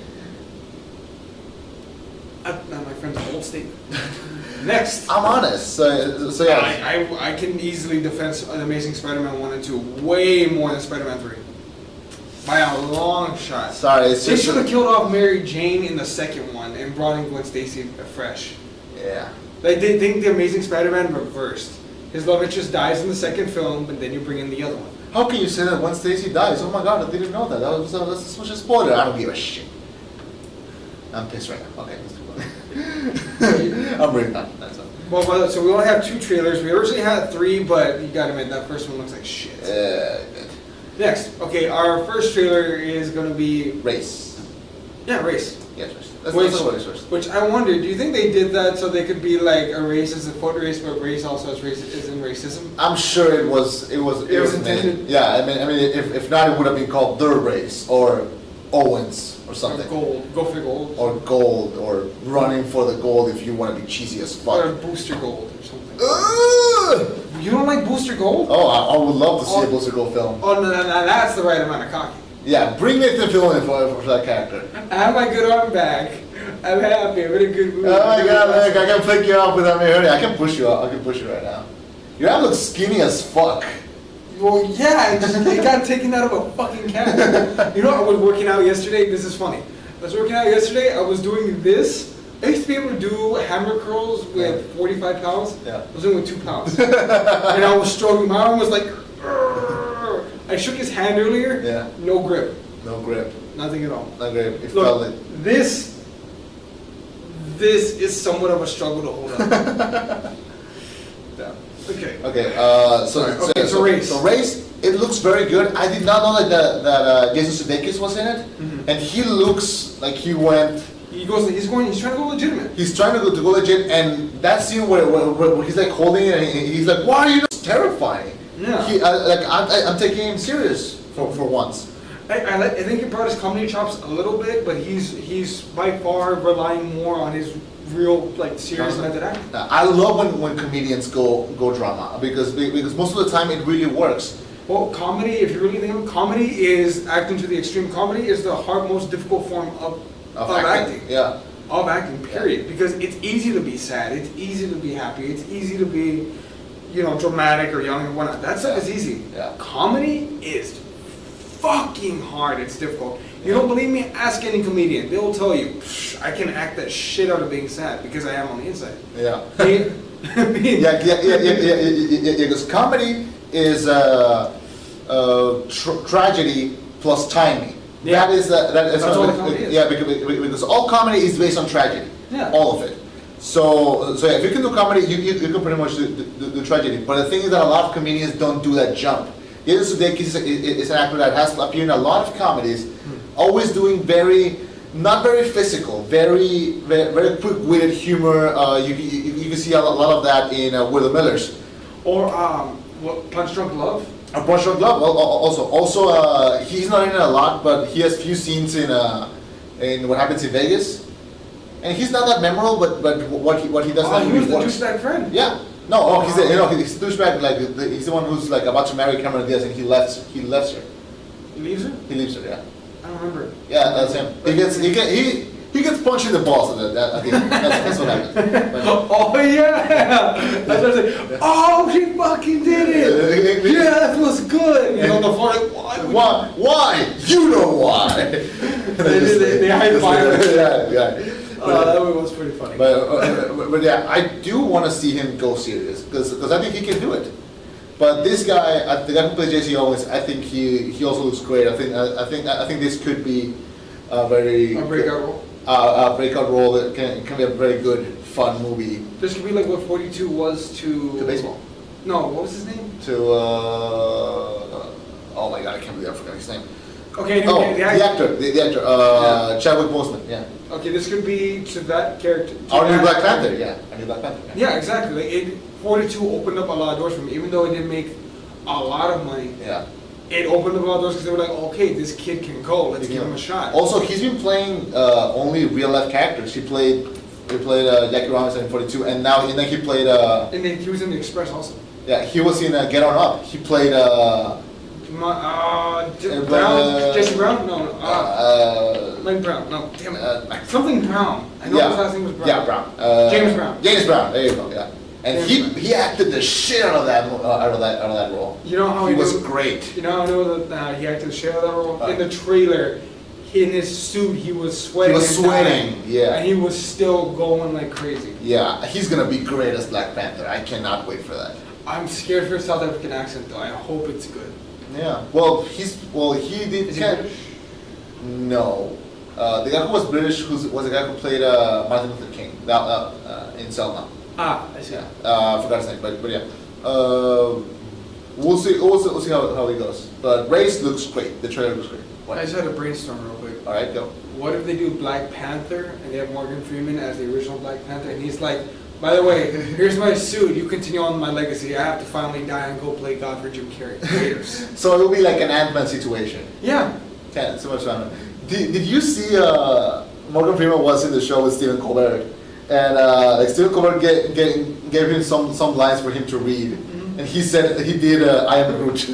A: My friend's a bold statement. Next.
B: I'm honest. So yeah.
A: I can easily defend Amazing Spider-Man 1 and 2 way more than Spider-Man 3. By a long shot.
B: Sorry, it's
A: they
B: just...
A: should have killed off Mary Jane in the second one and brought in Gwen Stacy fresh.
B: Yeah.
A: Like, they think the Amazing Spider-Man reversed. His love interest dies in the second film, but then you bring in the other one.
B: How can you say that Gwen Stacy dies? Oh my god, I didn't know that. That's such a spoiler. I don't give a shit. I'm pissed right now. Okay, let's do it. I'm really done. That's all.
A: Well, so we only have 2 trailers. We originally had 3, but you gotta admit, that first one looks like shit.
B: Good.
A: Next, okay, our first trailer is gonna be...
B: Race.
A: Yeah, Race.
B: Yes, Race. Let's talk about Race first.
A: Which I wonder, do you think they did that so they could be like a race is a foot race, but race also is in racism?
B: I'm sure it was
A: intended.
B: Yeah, I mean, if not, it would have been called The Race or Owens or something.
A: Or gold. Go for gold.
B: Or gold, or running for the gold if you want to be cheesy as fuck.
A: Or booster gold or something. You don't like booster gold?
B: Oh, I would love to see a booster gold film.
A: Oh, no, that's the right amount of cocky.
B: Yeah, bring Nathan Fillion for that character.
A: I have my good arm back. I'm happy. I'm in a good mood.
B: Oh my god, look, I can flick you off without me hurting. I can push you up. I can push you right now. Your arm looks skinny as fuck.
A: Well, yeah, it got taken out of a fucking camera. You know, I was working out yesterday. This is funny. I was working out yesterday. I was doing this. I used to be able to do hammer curls with 45 pounds.
B: Yeah.
A: I was doing it with 2 pounds. And I was struggling. My arm was like, "Urgh." I shook his hand earlier.
B: Yeah.
A: No grip.
B: No grip.
A: Nothing at all.
B: No grip. It
A: Look,
B: felt it.
A: This is somewhat of a struggle to hold up. Yeah. Okay.
B: Okay.
A: So Race.
B: So Race. It looks very good. I did not know that Jason Sudeikis was in it, and he looks like he went.
A: He's trying to go legitimate.
B: He's trying to go legit, and that scene where he's like holding it, and he's like, "Why are you?" It's terrifying.
A: Yeah.
B: I'm taking him serious for once.
A: I think he brought his comedy chops a little bit, but he's by far relying more on his real serious method acting.
B: I love when comedians go drama because most of the time it really works.
A: Well, comedy, if you really think of it, comedy is acting to the extreme. Comedy is the most difficult form of acting.
B: Yeah.
A: Of acting, period. Yeah. Because it's easy to be sad, it's easy to be happy, it's easy to be, dramatic or young and whatnot. That stuff is easy.
B: Yeah.
A: Comedy is fucking hard. It's difficult. You don't believe me? Ask any comedian. They will tell you, I can act that shit out of being sad because I am on the inside.
B: Yeah.
A: Yeah.
B: Because comedy is tragedy plus timing.
A: Yeah.
B: That's
A: all comedy is.
B: Yeah, because all comedy is based on tragedy.
A: Yeah.
B: All of it. So yeah, if you can do comedy, you can pretty much do tragedy. But the thing is that a lot of comedians don't do that jump. Jason Sudeikis is an actor that has appeared in a lot of comedies, always doing not very physical, very quick-witted humor. You can see a lot of that in We're the Millers.
A: Or Punch Drunk Love.
B: Punch Drunk Love. Also, he's not in it a lot, but he has few scenes in What Happens in Vegas, and he's not that memorable. But what he does.
A: Oh, he was the douchebag friend.
B: Yeah. No, he's the douchebag. Like he's the one who's like about to marry Cameron Diaz, and he left her.
A: He leaves her?
B: He leaves her. Yeah.
A: I don't remember.
B: Yeah, that's him. He gets punched in the balls. I think that's what happened. But,
A: oh yeah. That's what I was like. Oh, she fucking did it. Yeah, that was good. You know, the floor like,
B: why? You know why?
A: they high five.
B: Yeah.
A: That one was pretty funny.
B: But yeah, I do want to see him go serious because I think he can do it. But this guy, the guy who plays J.C. Owens, I think he also looks great. I think this could be a
A: breakout role.
B: A breakout role that can be a very good, fun movie.
A: This could be like what 42 was to
B: baseball.
A: No, what was his name?
B: Oh my god, I can't believe I forgot his name.
A: Okay,
B: the actor, Chadwick Boseman. Yeah.
A: Okay, this could be to that character.
B: Our new Black Panther. Yeah, our new Black Panther.
A: Yeah, exactly. Like 42 opened up a lot of doors for me, even though it didn't make a lot of money.
B: Yeah.
A: It opened up a lot of doors because they were like, okay, this kid can go. Let's give him a shot.
B: Also, he's been playing only real life characters. He played Jackie Robinson in 42, and then he played.
A: And then he was in The Express also.
B: Yeah, he was in Get On Up. He played.
A: Jesse Brown? No. Mike Brown. No, damn it. Something Brown. I know his last name was Brown.
B: Yeah, Brown.
A: James Brown.
B: James Brown. There you go. Yeah. And he acted the shit out of that role.
A: You know how
B: he was great.
A: You know how I know that he acted the shit out of that role? In the trailer, in his suit, he was sweating.
B: He was sweating, yeah.
A: And he was still going like crazy.
B: Yeah, he's gonna be great as Black Panther. I cannot wait for that.
A: I'm scared for a South African accent though. I hope it's good.
B: Yeah. Well, he did.
A: Is he British?
B: No. The guy who was British was the guy who played Martin Luther King in Selma.
A: Ah, I see.
B: Yeah. I forgot his name, but yeah. We'll see how he goes. But Race looks great. The trailer looks great.
A: I just had a brainstorm real quick.
B: All right, go.
A: What if they do Black Panther and they have Morgan Freeman as the original Black Panther, and he's like, by the way, here's my suit. You continue on my legacy. I have to finally die and go play God for Jim Carrey. Haters.
B: So it'll be like an Ant-Man situation.
A: Yeah.
B: Yeah, so much fun. Did you see Morgan Freeman was in the show with Stephen Colbert, and Stephen Colbert gave him some lines for him to read, and he said he did I am Groot.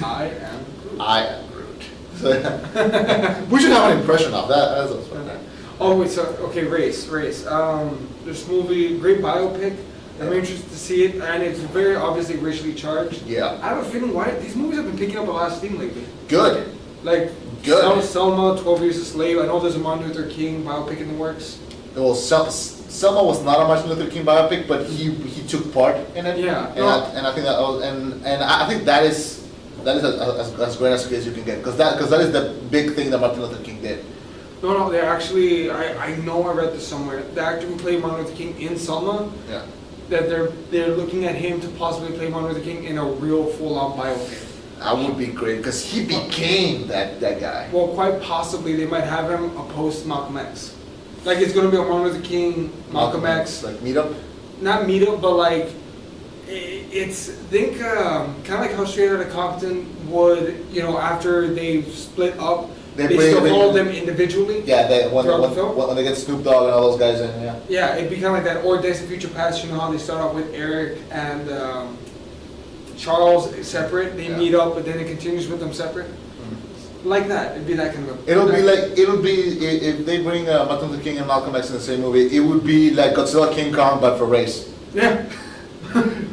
A: I am Groot.
B: I am Groot. So, we should have an impression of that. That's what's fun.
A: Oh wait, so okay, Race. This movie, great biopic. I'm interested to see it, and it's very obviously racially charged.
B: Yeah.
A: I have a feeling why these movies have been picking up a lot of steam lately.
B: Good.
A: Like
B: Good.
A: Selma, 12 Years a Slave. I know there's a Martin Luther King biopic in the works.
B: Well, Selma was not a Martin Luther King biopic, but he took part in it.
A: Yeah.
B: And I think that I think that is as great as you can get, because that is the big thing that Martin Luther King did.
A: No, they're actually, I know I read this somewhere. The actor who played Martin Luther King in Selma,
B: Yeah.
A: that they're looking at him to possibly play Martin Luther King in a real full-on biopic.
B: That would be great, because he became that guy.
A: Well, quite possibly they might have him a post Malcolm X. Like it's gonna be a Martin Luther King, Malcolm X.
B: Like meetup?
A: Not meetup, but like it's kind of like how Straight Outta Compton would, after they split up. They still follow them individually.
B: Yeah,
A: when
B: they get Snoop Dogg and all those guys in, yeah.
A: Yeah, it'd be kind of like that. Or Days of Future Past, how they start off with Eric and Charles separate. They meet up, but then it continues with them separate. Mm-hmm. Like that, it'd be that kind of.
B: It'll be if they bring Martin Luther King and Malcolm X in the same movie, it would be like Godzilla King Kong, but for race.
A: Yeah.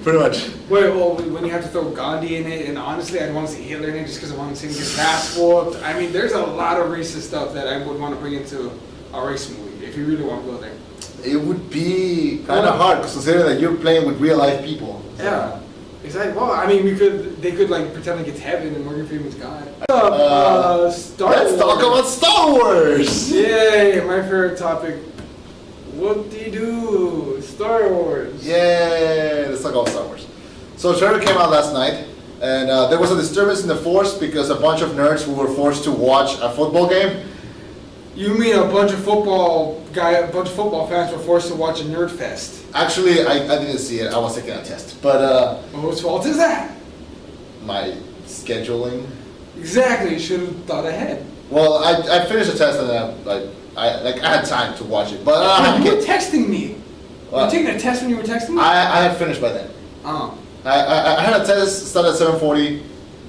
B: Pretty much.
A: Wait, well, when you have to throw Gandhi in it, and honestly, I'd want to see Hitler in it just because I want to see him get his ass whooped. I mean, there's a lot of racist stuff that I would want to bring into a race movie if you really want to go there.
B: It would be kind of hard, considering that you're playing with real life people. So.
A: Yeah. Exactly. Well, I mean, they could like pretend like it's heaven and Morgan Freeman's God.
B: Let's talk about Star Wars!
A: Yay, my favorite topic. Whoop-de-doo, Star Wars.
B: Yay, let's talk about Star Wars. So the trailer came out last night, and there was a disturbance in the Force because a bunch of nerds who were forced to watch a football game.
A: You mean a bunch of football fans were forced to watch a nerd fest?
B: Actually, I didn't see it. I was taking a test, but
A: Whose fault is that?
B: my scheduling.
A: Exactly, you should have thought ahead.
B: Well, I finished the test and I had time to watch it, but
A: you were texting me. You
B: What?
A: were taking a test when you were texting me?
B: I had finished by then.
A: Oh.
B: I had a test started at 7:40.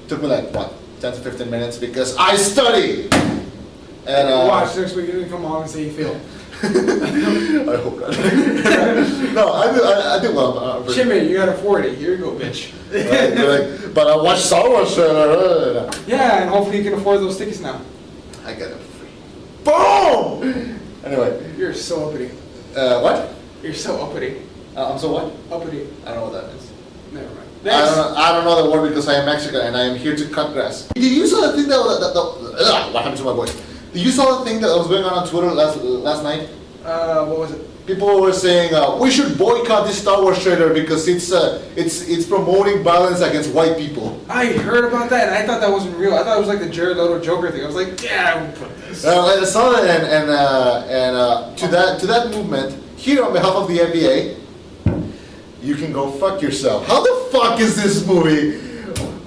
B: Took me like what 10 to 15 minutes because I study. And
A: Watch next week, you're gonna come on and say you failed.
B: I hope not. No, I do well.
A: Jimmy, you got a 40. Here you go, bitch.
B: Right, but I watched Star Wars.
A: Yeah, and hopefully you can afford those tickets now.
B: I get them for free. Boom! Anyway.
A: You're so uppity.
B: What?
A: You're so uppity.
B: I'm so what?
A: Uppity.
B: I don't know what that is.
A: Never mind.
B: I don't know the word because I am Mexican and I am here to cut grass. Did you saw the thing what happened to my voice? Did you saw the thing that was going on Twitter last night?
A: What was it?
B: People were saying we should boycott this Star Wars trailer because it's promoting violence against white people.
A: I heard about that and I thought that wasn't real. I thought it was like the Jared Leto Joker thing. I was like, yeah, I would put this.
B: I saw that and to that movement here on behalf of the FBA, you can go fuck yourself. How the fuck is this movie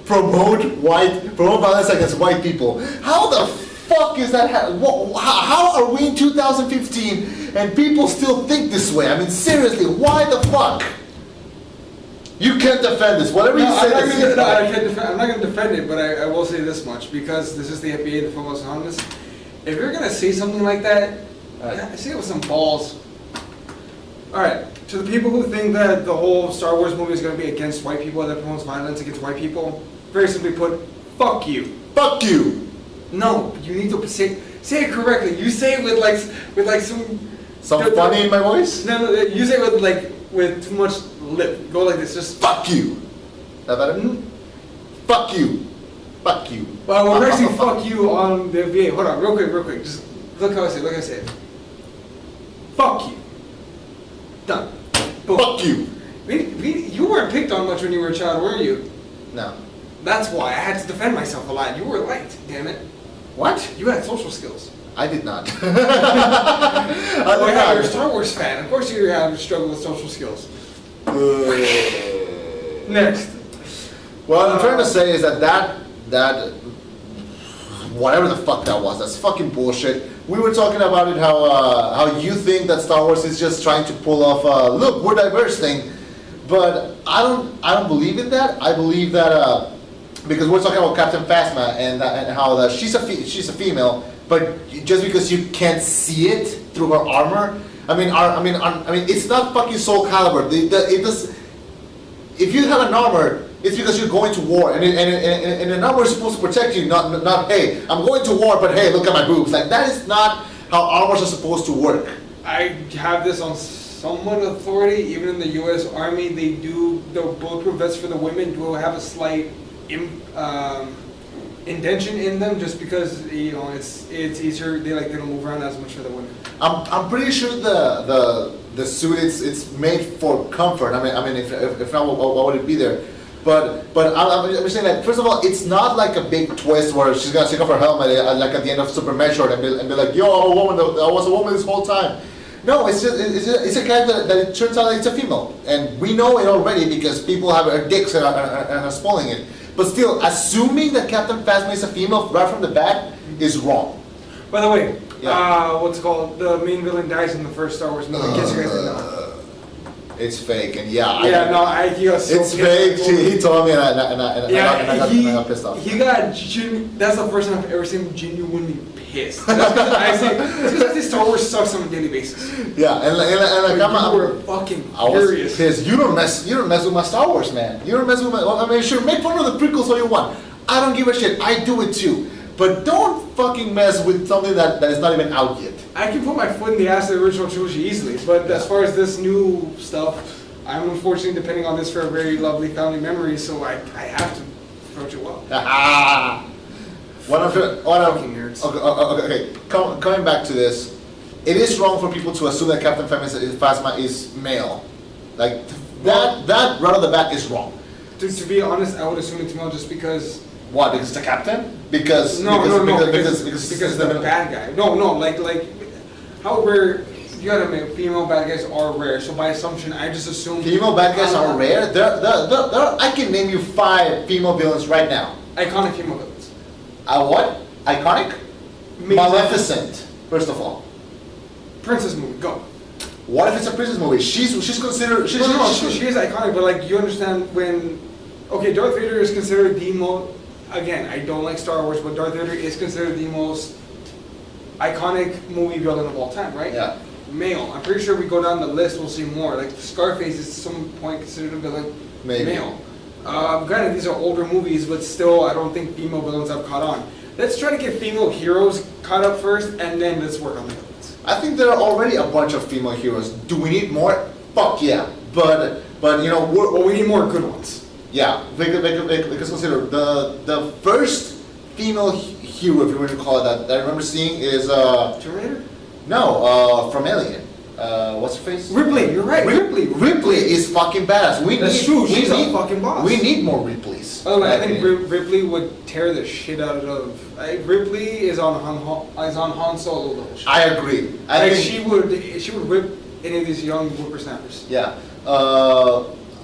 B: promote violence against white people? How the fuck is that? How are we in 2015 and people still think this way? I mean, seriously, why the fuck? You can't defend this. Whatever you say.
A: I'm not going to defend it, but I will say this much because this is the FBA, the Football Anonymous. If you're going to say something like that, say it with some balls. All right. To the people who think that the whole Star Wars movie is going to be against white people, that promotes violence against white people, very simply put, fuck you.
B: Fuck you.
A: No, you need to say it correctly. You say it with like some
B: funny in my voice.
A: No, you say it with too much lip. Go like this, just
B: fuck you. Is that better? Fuck you. Fuck you.
A: Well, we're pressing fuck you on the FBA. Hold on, real quick. Just look how I say it. Fuck you. Done. Boom.
B: Fuck you.
A: You weren't picked on much when you were a child, were you?
B: No.
A: That's why I had to defend myself a lot. You were liked, damn it.
B: What?
A: You had social skills.
B: I did not.
A: You're a Star Wars fan. Of course you have struggle with social skills. Next.
B: What I'm trying to say is that whatever the fuck that was, that's fucking bullshit. We were talking about it, how you think that Star Wars is just trying to pull off look, we're diverse thing, but I don't believe in that. I believe that because we're talking about Captain Phasma and how she's a female, but just because you can't see it through her armor, I mean it's not fucking Soul Calibur. It does. If you have an armor, it's because you're going to war, and an armor is supposed to protect you, not hey, I'm going to war, but hey, look at my boobs. Like that is not how armors are supposed to work.
A: I have this on somewhat authority. Even in the U.S. Army, they do the bulletproof vests for the women do have a slight indention in them, just because it's easier. They don't move around as much for the women.
B: I'm pretty sure the suit it's made for comfort. I mean if not, why would it be there? But I'm just saying that first of all, it's not like a big twist where she's gonna take off her helmet like at the end of Super Metroid and be like, yo, I'm a woman. I was a woman this whole time. No, it's a character that it turns out it's a female, and we know it already because people have her dicks and are spoiling it. But still, assuming that Captain Phasma is a female right from the bat is wrong.
A: By the way,
B: yeah.
A: what's it called? The main villain dies in the first Star Wars movie. In case you guys didn't know.
B: it's fake, and he got so
A: it's
B: fake.
A: pissed.
B: He told me, and I got pissed off.
A: That's the first time I've ever seen him genuinely pissed. That's because I say Star Wars sucks on a daily basis.
B: Yeah, and
A: you were fucking
B: I was
A: furious.
B: pissed. You don't mess with my Star Wars, man. You don't mess with my. I mean, sure, make fun of the prequels all you want. I don't give a shit. I do it too. But don't fucking mess with something that is not even out yet.
A: I can put my foot in the ass of the original trilogy easily, but as far as this new stuff, I'm unfortunately depending on this for a very lovely family memory, so I have to approach it well.
B: Fucking nerds. Okay. Coming back to this, it is wrong for people to assume that Captain Phasma is male. Like that right off the bat is wrong.
A: To be honest, I would assume it's male just because.
B: Why? Because it's a captain? Because
A: the bad guy. No, like how rare. You gotta admit, female bad guys are rare. So by assumption, I just assume
B: female bad guys are rare. I can name you 5 female villains right now.
A: Iconic female villains.
B: What? Iconic? Maleficent. First of all.
A: Princess movie. Go.
B: What if it's a princess movie? She's considered. She
A: is iconic, but like you understand when. Okay, Darth Vader is considered the most. Again, I don't like Star Wars, but Darth Vader is considered the most iconic movie villain of all time, right?
B: Yeah.
A: Male. I'm pretty sure we go down the list, we'll see more. Like Scarface is at some point considered a villain.
B: Maybe.
A: Male. Granted, these are older movies, but still, I don't think female villains have caught on. Let's try to get female heroes caught up first, and then let's work on the villains.
B: I think there are already a bunch of female heroes. Do we need more? Fuck yeah. But you know,
A: we need more good ones.
B: Yeah, because consider the first female hero, if you were to call it that I remember seeing is
A: Terminator?
B: No, from Alien. What's her face?
A: Ripley. You're right.
B: Ripley is fucking badass.
A: That's true. She's a fucking boss.
B: We need more Ripleys.
A: Oh, I think Ripley would tear the shit out of. Ripley is on Han Solo level.
B: I agree. I think
A: she would rip any of these young whippersnappers.
B: Yeah.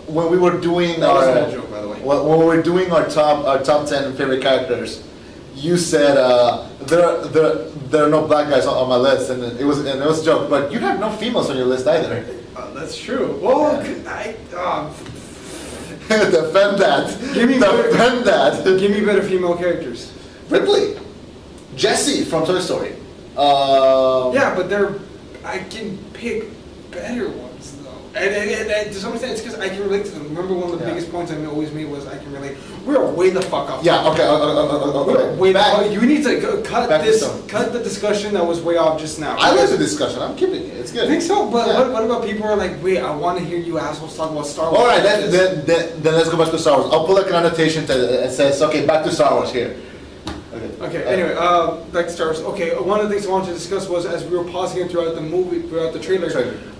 B: When we were doing
A: that was a joke, by the way.
B: When we were doing our top 10 favorite characters, you said there are no black guys on my list, and it was a joke. But you have no females on your list either.
A: That's true. Well,
B: defend that. Defend that.
A: Give me better female characters.
B: Ripley, Jessie from Toy Story.
A: Yeah, but I can pick better ones. And to some extent, it's because I can relate to them. Remember, one of the biggest points I always made was I can relate. We're way the fuck off.
B: Yeah. Okay.
A: We're way back. You need to cut the discussion that was way off just now.
B: I like the discussion. I'm keeping it. It's good.
A: I think so. But what about people who are like, wait, I want to hear you assholes talk about Star Wars.
B: All right, then let's go back to Star Wars. I'll pull like an annotation that says, okay, back to Star Wars here.
A: Okay. Anyway, back to Star Wars. Okay, one of the things I wanted to discuss was as we were pausing it throughout the trailer.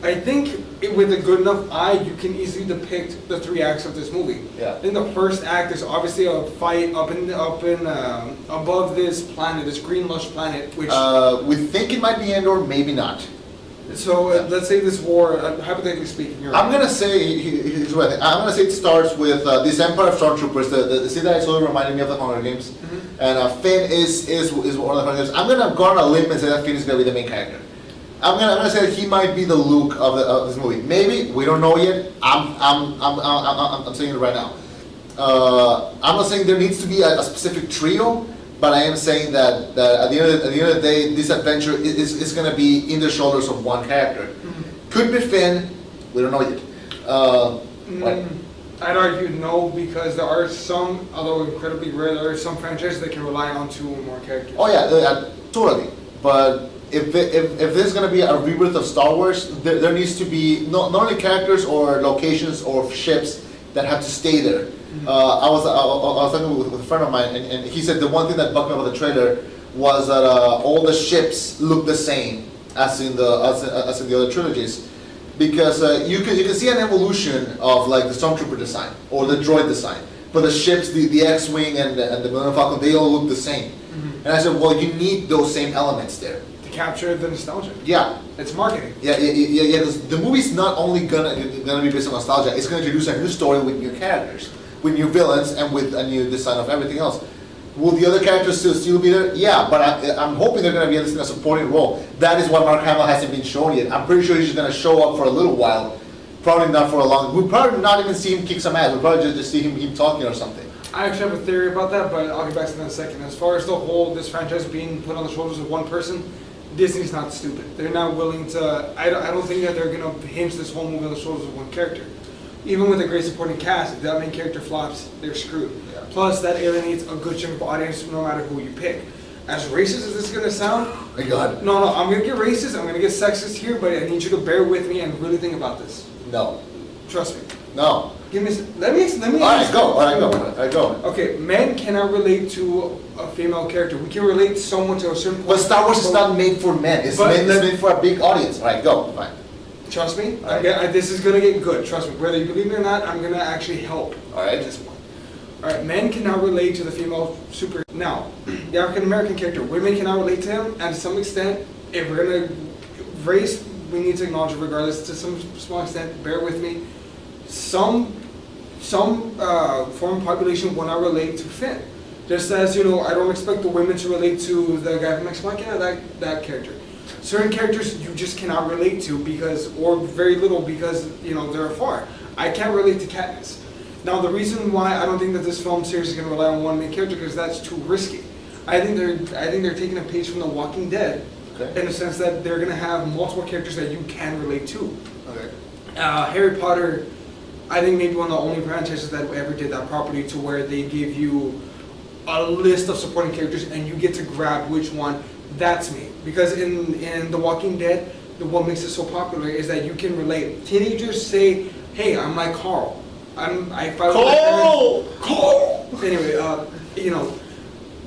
A: I think with a good enough eye, you can easily depict the 3 acts of this movie.
B: Yeah.
A: In the first act, there's obviously a fight up in above this planet, this green lush planet, which
B: we think it might be Endor, maybe not.
A: So let's say this war, hypothetically speaking,
B: I'm gonna say here's what I'm gonna say. It starts with this Empire of Stormtroopers. The scene that I saw reminded me of the Hunger Games, and Finn is one of the Hunger Games. I'm gonna go on a limb and say that Finn is gonna be the main character. I'm gonna say that he might be the Luke of this movie. Maybe we don't know yet. I'm saying it right now. I'm not saying there needs to be a specific trio. But I am saying that at the end of the day, this adventure is going to be in the shoulders of one character. Could be Finn, we don't know yet.
A: I'd argue no, because there are some, although incredibly rare, there are some franchises that can rely on 2 or more characters.
B: Oh yeah, totally. But if there's going to be a rebirth of Star Wars, there needs to be not only characters or locations or ships that have to stay there. I was talking with a friend of mine, and he said the one thing that bugged me about the trailer was that all the ships look the same as in the other trilogies, because you can see an evolution of like the Stormtrooper design or the droid design, but the ships, the X-wing and the Millennium Falcon, they all look the same. And I said, well, you need those same elements there
A: to capture the nostalgia.
B: Yeah,
A: it's marketing.
B: Yeah. Because the movie's not only gonna be based on nostalgia; it's gonna introduce a new story with new characters, with new villains, and with a new design of everything else. Will the other characters still be there? Yeah, but I'm hoping they're going to be in a supporting role. That is why Mark Hamill hasn't been shown yet. I'm pretty sure he's going to show up for a little while probably not for a long. We'll probably not even see him kick some ass. We'll probably just see him talking or something.
A: I actually have a theory about that, but I'll get back to that in a second. As far as this franchise being put on the shoulders of one person, Disney's not stupid. They're not willing to. I don't think that they're going to hinge this whole movie on the shoulders of one character. Even with a great supporting cast, if that main character flops, they're screwed. Yeah. Plus, that alienates a good chunk of audience, no matter who you pick. As racist as this is going to sound,
B: my God.
A: No, I'm going to get racist, I'm going to get sexist here, but I need you to bear with me and really think about this.
B: No.
A: Trust me.
B: No.
A: Let me.
B: All right, go.
A: Okay, men cannot relate to a female character. We can relate someone to a certain point.
B: But Star Wars is not made for men. It's made for a big audience. All right, go. Fine.
A: Trust me. This is going to get good. Trust me. Whether you believe me or not, I'm going to actually help.
B: All right.
A: At this point. All right, men cannot relate to the female super. Now, the African American character, women cannot relate to him, and to some extent, if we're gonna race, we need to acknowledge it regardless. To some small extent, bear with me. Some foreign population will not relate to Finn. Just as I don't expect the women to relate to the guy from Ex Machina, that character. Certain characters you just cannot relate to or very little because they're afar. I can't relate to Katniss. Now, the reason why I don't think that this film series is going to rely on one main character because that's too risky. I think they're taking a page from The Walking Dead, in the sense that they're going to have multiple characters that you can relate to.
B: Okay.
A: Harry Potter, I think maybe one of the only franchises that ever did that properly, to where they give you a list of supporting characters and you get to grab which one. That's me. Because in The Walking Dead, what makes it so popular is that you can relate. Teenagers say, "Hey, I'm like Carl. I fight with my parents." Carl! Anyway,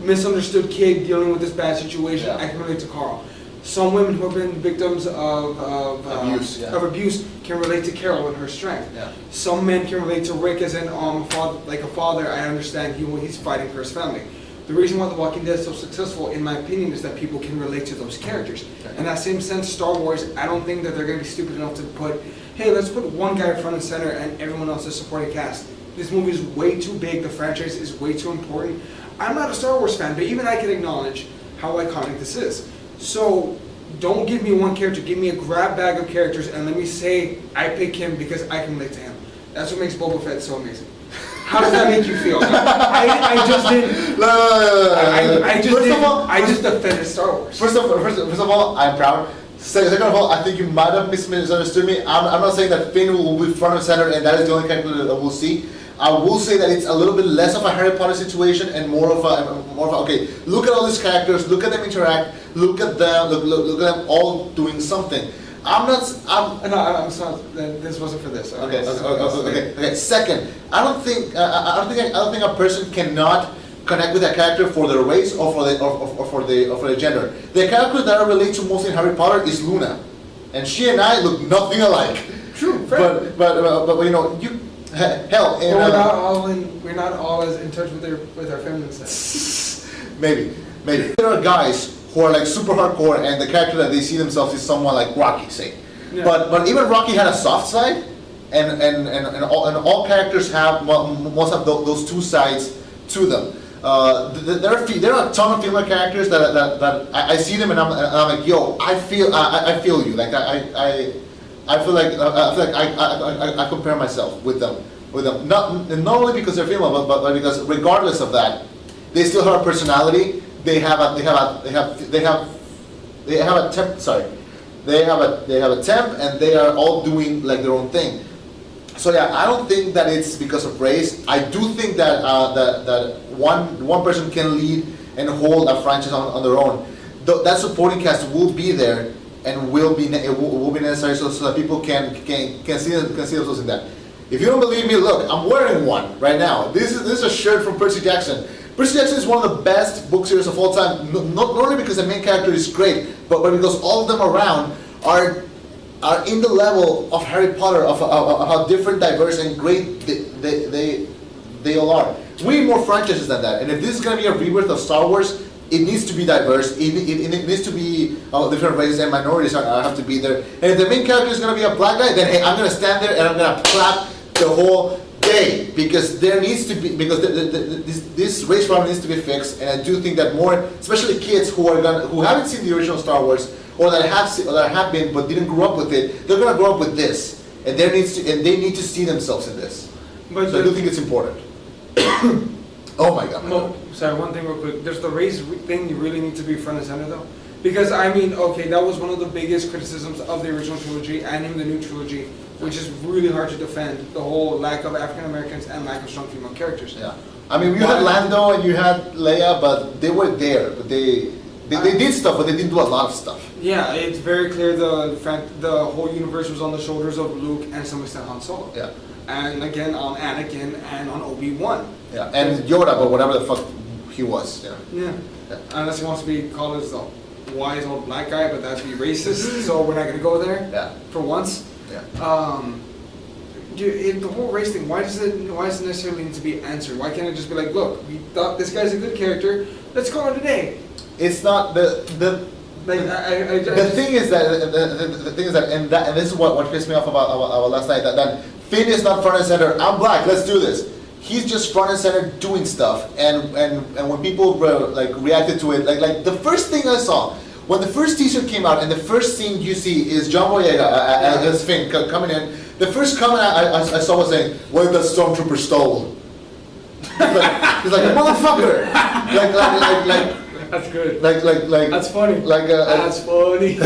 A: misunderstood kid dealing with this bad situation. Yeah. I can relate to Carl. Some women who have been victims of abuse can relate to Carol and her strength. Yeah. Some men can relate to Rick as a father. I understand he's fighting for his family. The reason why The Walking Dead is so successful, in my opinion, is that people can relate to those characters. Okay. In that same sense, Star Wars, I don't think that they're going to be stupid enough to put, hey, let's put one guy front and center and everyone else is supporting cast. This movie is way too big. The franchise is way too important. I'm not a Star Wars fan, but even I can acknowledge how iconic this is. So don't give me one character. Give me a grab bag of characters and let me say I pick him because I can relate to him. That's what makes Boba Fett so amazing. How does that make you feel? I just didn't. I just defended Star Wars.
B: First of all, I'm proud. Second of all, I think you might have misunderstood me. I'm not saying that Finn will be front and center and that is the only character that we'll see. I will say that it's a little bit less of a Harry Potter situation and more of a okay. Look at all these characters. Look at them interact. Look at them. Look at them all doing something. I'm sorry.
A: This wasn't for this.
B: Okay. Second, I don't think a person cannot connect with a character for their race or for the gender. The character that I relate to most in Harry Potter is Luna, and she and I look nothing alike.
A: True.
B: But you. Hell,
A: we're not all as in touch with our feminine side.
B: Maybe there are guys who are like super hardcore, and the character that they see themselves is someone like Rocky, say. Yeah. But even Rocky had a soft side, and all characters have most of those two sides to them. There are a ton of female characters that I see them and I'm like, yo, I feel you. Like I feel like I compare myself with them. Not only because they're female, but because regardless of that, they still have a personality. They have a temp, and they are all doing like their own thing. So yeah, I don't think that it's because of race. I do think that that one person can lead and hold a franchise on their own. That supporting cast will be there and will be necessary so that people can see themselves in that. If you don't believe me, look, I'm wearing one right now. This is a shirt from Percy Jackson. Percy Jackson is one of the best book series of all time. Not only because the main character is great, but because all of them around are in the level of Harry Potter, of how different, diverse, and great they all are. We need more franchises than that. And if this is going to be a rebirth of Star Wars, it needs to be diverse. It needs to be different races and minorities have to be there. And if the main character is going to be a black guy, then hey, I'm going to stand there and I'm going to clap the whole day, because there needs to be, because this race problem needs to be fixed. And I do think that more, especially kids who haven't seen the original Star Wars, or that have been but didn't grow up with it, they're going to grow up with this. and they need to see themselves in this.
A: But
B: So I do think it's important. Oh my God.
A: Sorry, one thing real quick. There's the race thing. You really need to be front and center though, because I mean, okay, that was one of the biggest criticisms of the original trilogy and even the new trilogy, which is really hard to defend. The whole lack of African Americans and lack of strong female characters.
B: Yeah. I mean, you had Lando and you had Leia, but they were there. But they did stuff, but they didn't do a lot of stuff.
A: Yeah, it's very clear the fact the whole universe was on the shoulders of Luke and some extent Han Solo.
B: Yeah.
A: And again on Anakin and on Obi-Wan.
B: Yeah, and Yoda, but whatever the fuck he was.
A: Yeah. Unless he wants to be called as the wise old black guy, but that'd be racist. So we're not gonna go there.
B: Yeah.
A: For once.
B: Yeah.
A: The whole race thing. Why does it necessarily need to be answered? Why can't it just be like, look, we thought this guy's a good character. Let's call it a day.
B: It's not the thing is that and this is what pissed me off about last night, that Finn is not front and center. I'm black. Let's do this. He's just front and center doing stuff, and when people reacted to it, like the first thing I saw when the first teaser came out, and the first scene you see is John Boyega as Finn coming in. The first comment I saw was saying, "What if that stormtrooper stole?" He's like, "Motherfucker!" like.
A: That's good.
B: Like.
A: That's funny.
B: That's
A: funny.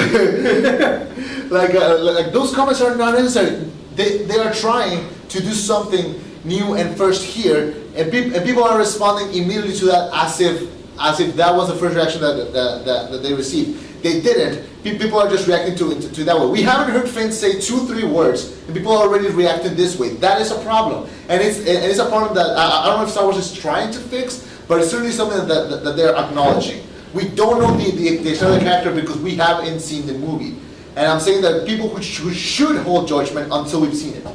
B: like those comments are not necessary. They are trying to do something new and first here, and people are responding immediately to that as if that was the first reaction that they received. They didn't. People are just reacting to that way. We haven't heard Finn say 2-3 words, and people are already reacting this way. That is a problem, and it's a problem that I don't know if Star Wars is trying to fix, but it's certainly something that they're acknowledging. We don't know the external character because we haven't seen the movie, and I'm saying that people who should hold judgment until we've seen it.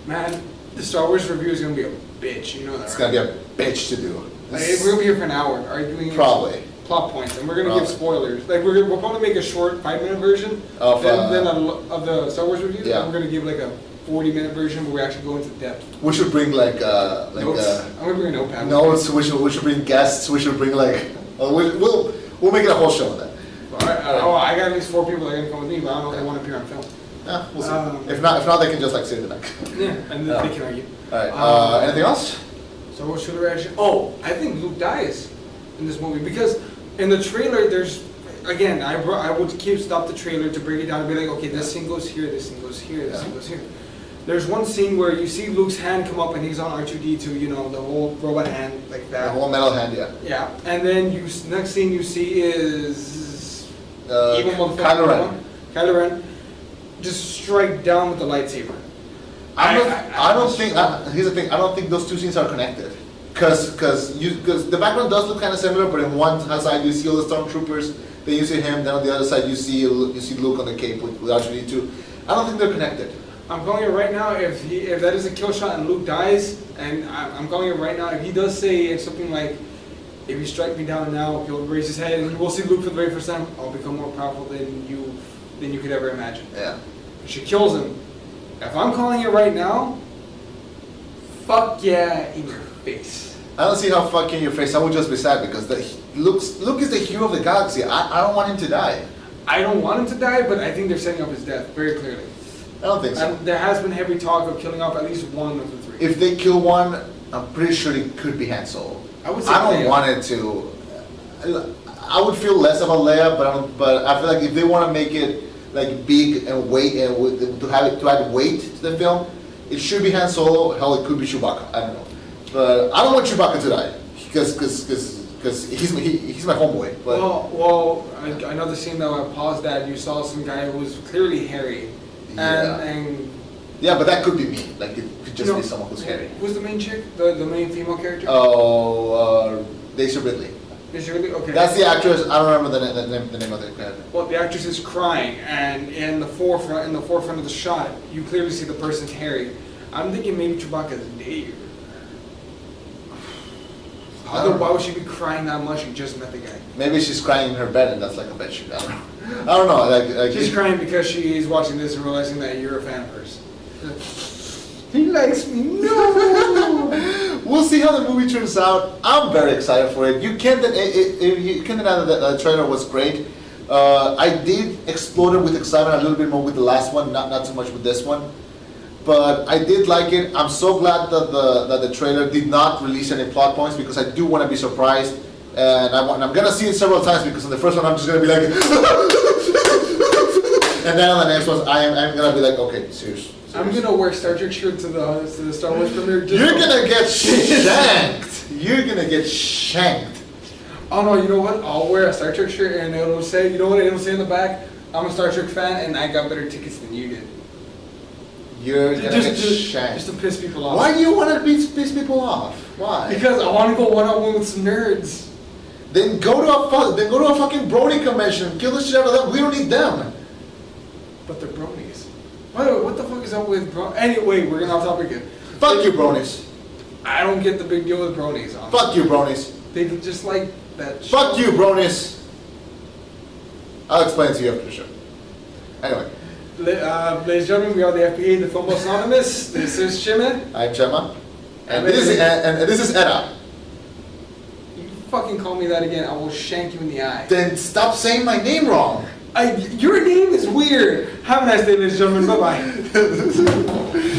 A: Man, the Star Wars review is gonna be a bitch. You know that.
B: It's
A: right?
B: gonna be a bitch to do.
A: We're gonna be here for an hour arguing
B: Probably.
A: plot points, and we're gonna give spoilers. Like we'll probably make a short 5-minute version of the Star Wars review.
B: Yeah.
A: And we're gonna give like a 40-minute version where we actually go into depth.
B: We should bring
A: notes. I'm gonna bring a notepad.
B: Notes. We should bring guests. We should bring we'll make it a whole show of that.
A: All right. Oh, I got at least 4 people that are gonna come with me, but I don't know if they want to appear on film.
B: Yeah, we'll see. If not, they can just sit in the back.
A: Yeah, and then they can argue.
B: All right. Anything else?
A: So what should reaction? Oh, I think Luke dies in this movie because in the trailer there's again I would stop the trailer to break it down and be like, okay, this scene goes here, this scene goes here, this scene goes here. There's one scene where you see Luke's hand come up and he's on R2-D2, you know, the whole robot hand like that.
B: The whole metal hand, yeah.
A: Yeah, and then next scene you see is
B: Kylo Ren
A: just strike down with the lightsaber.
B: Here's the thing. I don't think those two scenes are connected, because the background does look kind of similar, but in one side you see all the stormtroopers, then you see him, then on the other side you see Luke on the cape with R2-D2. I don't think they're connected.
A: I'm calling it right now. If that is a kill shot and Luke dies, and I'm calling it right now. If he does say something like, "If you strike me down now, he'll raise his head and we'll see Luke for the very first time. I'll become more powerful than you could ever imagine."
B: Yeah.
A: If she kills him, if I'm calling it right now, fuck yeah in your face.
B: I don't see how fuck in your face. I would just be sad because Luke is the hero of the galaxy. I don't want him to die.
A: I don't want him to die, but I think they're setting up his death very clearly.
B: I don't think so.
A: And there has been heavy talk of killing off at least one of the 3.
B: If they kill one, I'm pretty sure it could be Han Solo.
A: I would say
B: I don't
A: Leia.
B: want it to. I would feel less about Leia, but I feel like if they want to make it like big and weight and to add weight to the film, it should be Han Solo. Hell, it could be Chewbacca. I don't know, but I don't want Chewbacca to die because he's my homeboy. But
A: Well, I know the scene that I paused at. You saw some guy who was clearly hairy. And
B: yeah, but that could be me. Like it could just be someone who's hairy.
A: Who's the main chick? The main female character?
B: Daisy Ridley.
A: Daisy Ridley? Okay.
B: That's the actress. I don't remember the name of the character.
A: Well, the actress is crying, and in the forefront of the shot, you clearly see the person's hairy. I'm thinking maybe Chewbacca's Dave. Although, why would she be crying that much? She just met the guy.
B: Maybe she's crying in her bed, and that's like a bed shoot. I don't know. I don't know. Like
A: she's crying because she's watching this and realizing that you're a fan of hers. He likes me. No.
B: We'll see how the movie turns out. I'm very excited for it. You can't deny that the trailer was great. I did explode it with excitement a little bit more with the last one, not so much with this one. but I did like it. I'm so glad that the trailer did not release any plot points because I do want to be surprised, and I'm gonna see it several times because in the first one I'm just gonna be like, and then on the next one I'm gonna be like, okay, serious.
A: I'm gonna wear Star Trek shirt to the Star Wars premiere.
B: You're gonna get shanked. You're gonna get shanked.
A: Oh no, you know what? I'll wear a Star Trek shirt and it'll say, you know what it'll say in the back? I'm a Star Trek fan and I got better tickets than you did.
B: You're gonna get shanked.
A: Just to piss people off.
B: Why do you want to piss people off? Why?
A: Because I want to go one-on-one with some nerds.
B: Then go to a fucking Brony convention. Kill the shit out of them. We don't need them.
A: But they're bronies. By the way, what the fuck is up with Anyway, we're gonna off topic again.
B: Fuck you, bronies.
A: I don't get the big deal with bronies. Honestly.
B: Fuck you, bronies.
A: They just like that.
B: Fuck you, bronies. I'll explain it to you after the show. Anyway.
A: Ladies and gentlemen, we are the FBA, the Film Anonymous. This is Chima.
B: I'm Chema. And this is Edda.
A: You fucking call me that again, I will shank you in the eye.
B: Then stop saying my name wrong.
A: Your name is weird. Have a nice day, ladies and gentlemen. Bye-bye.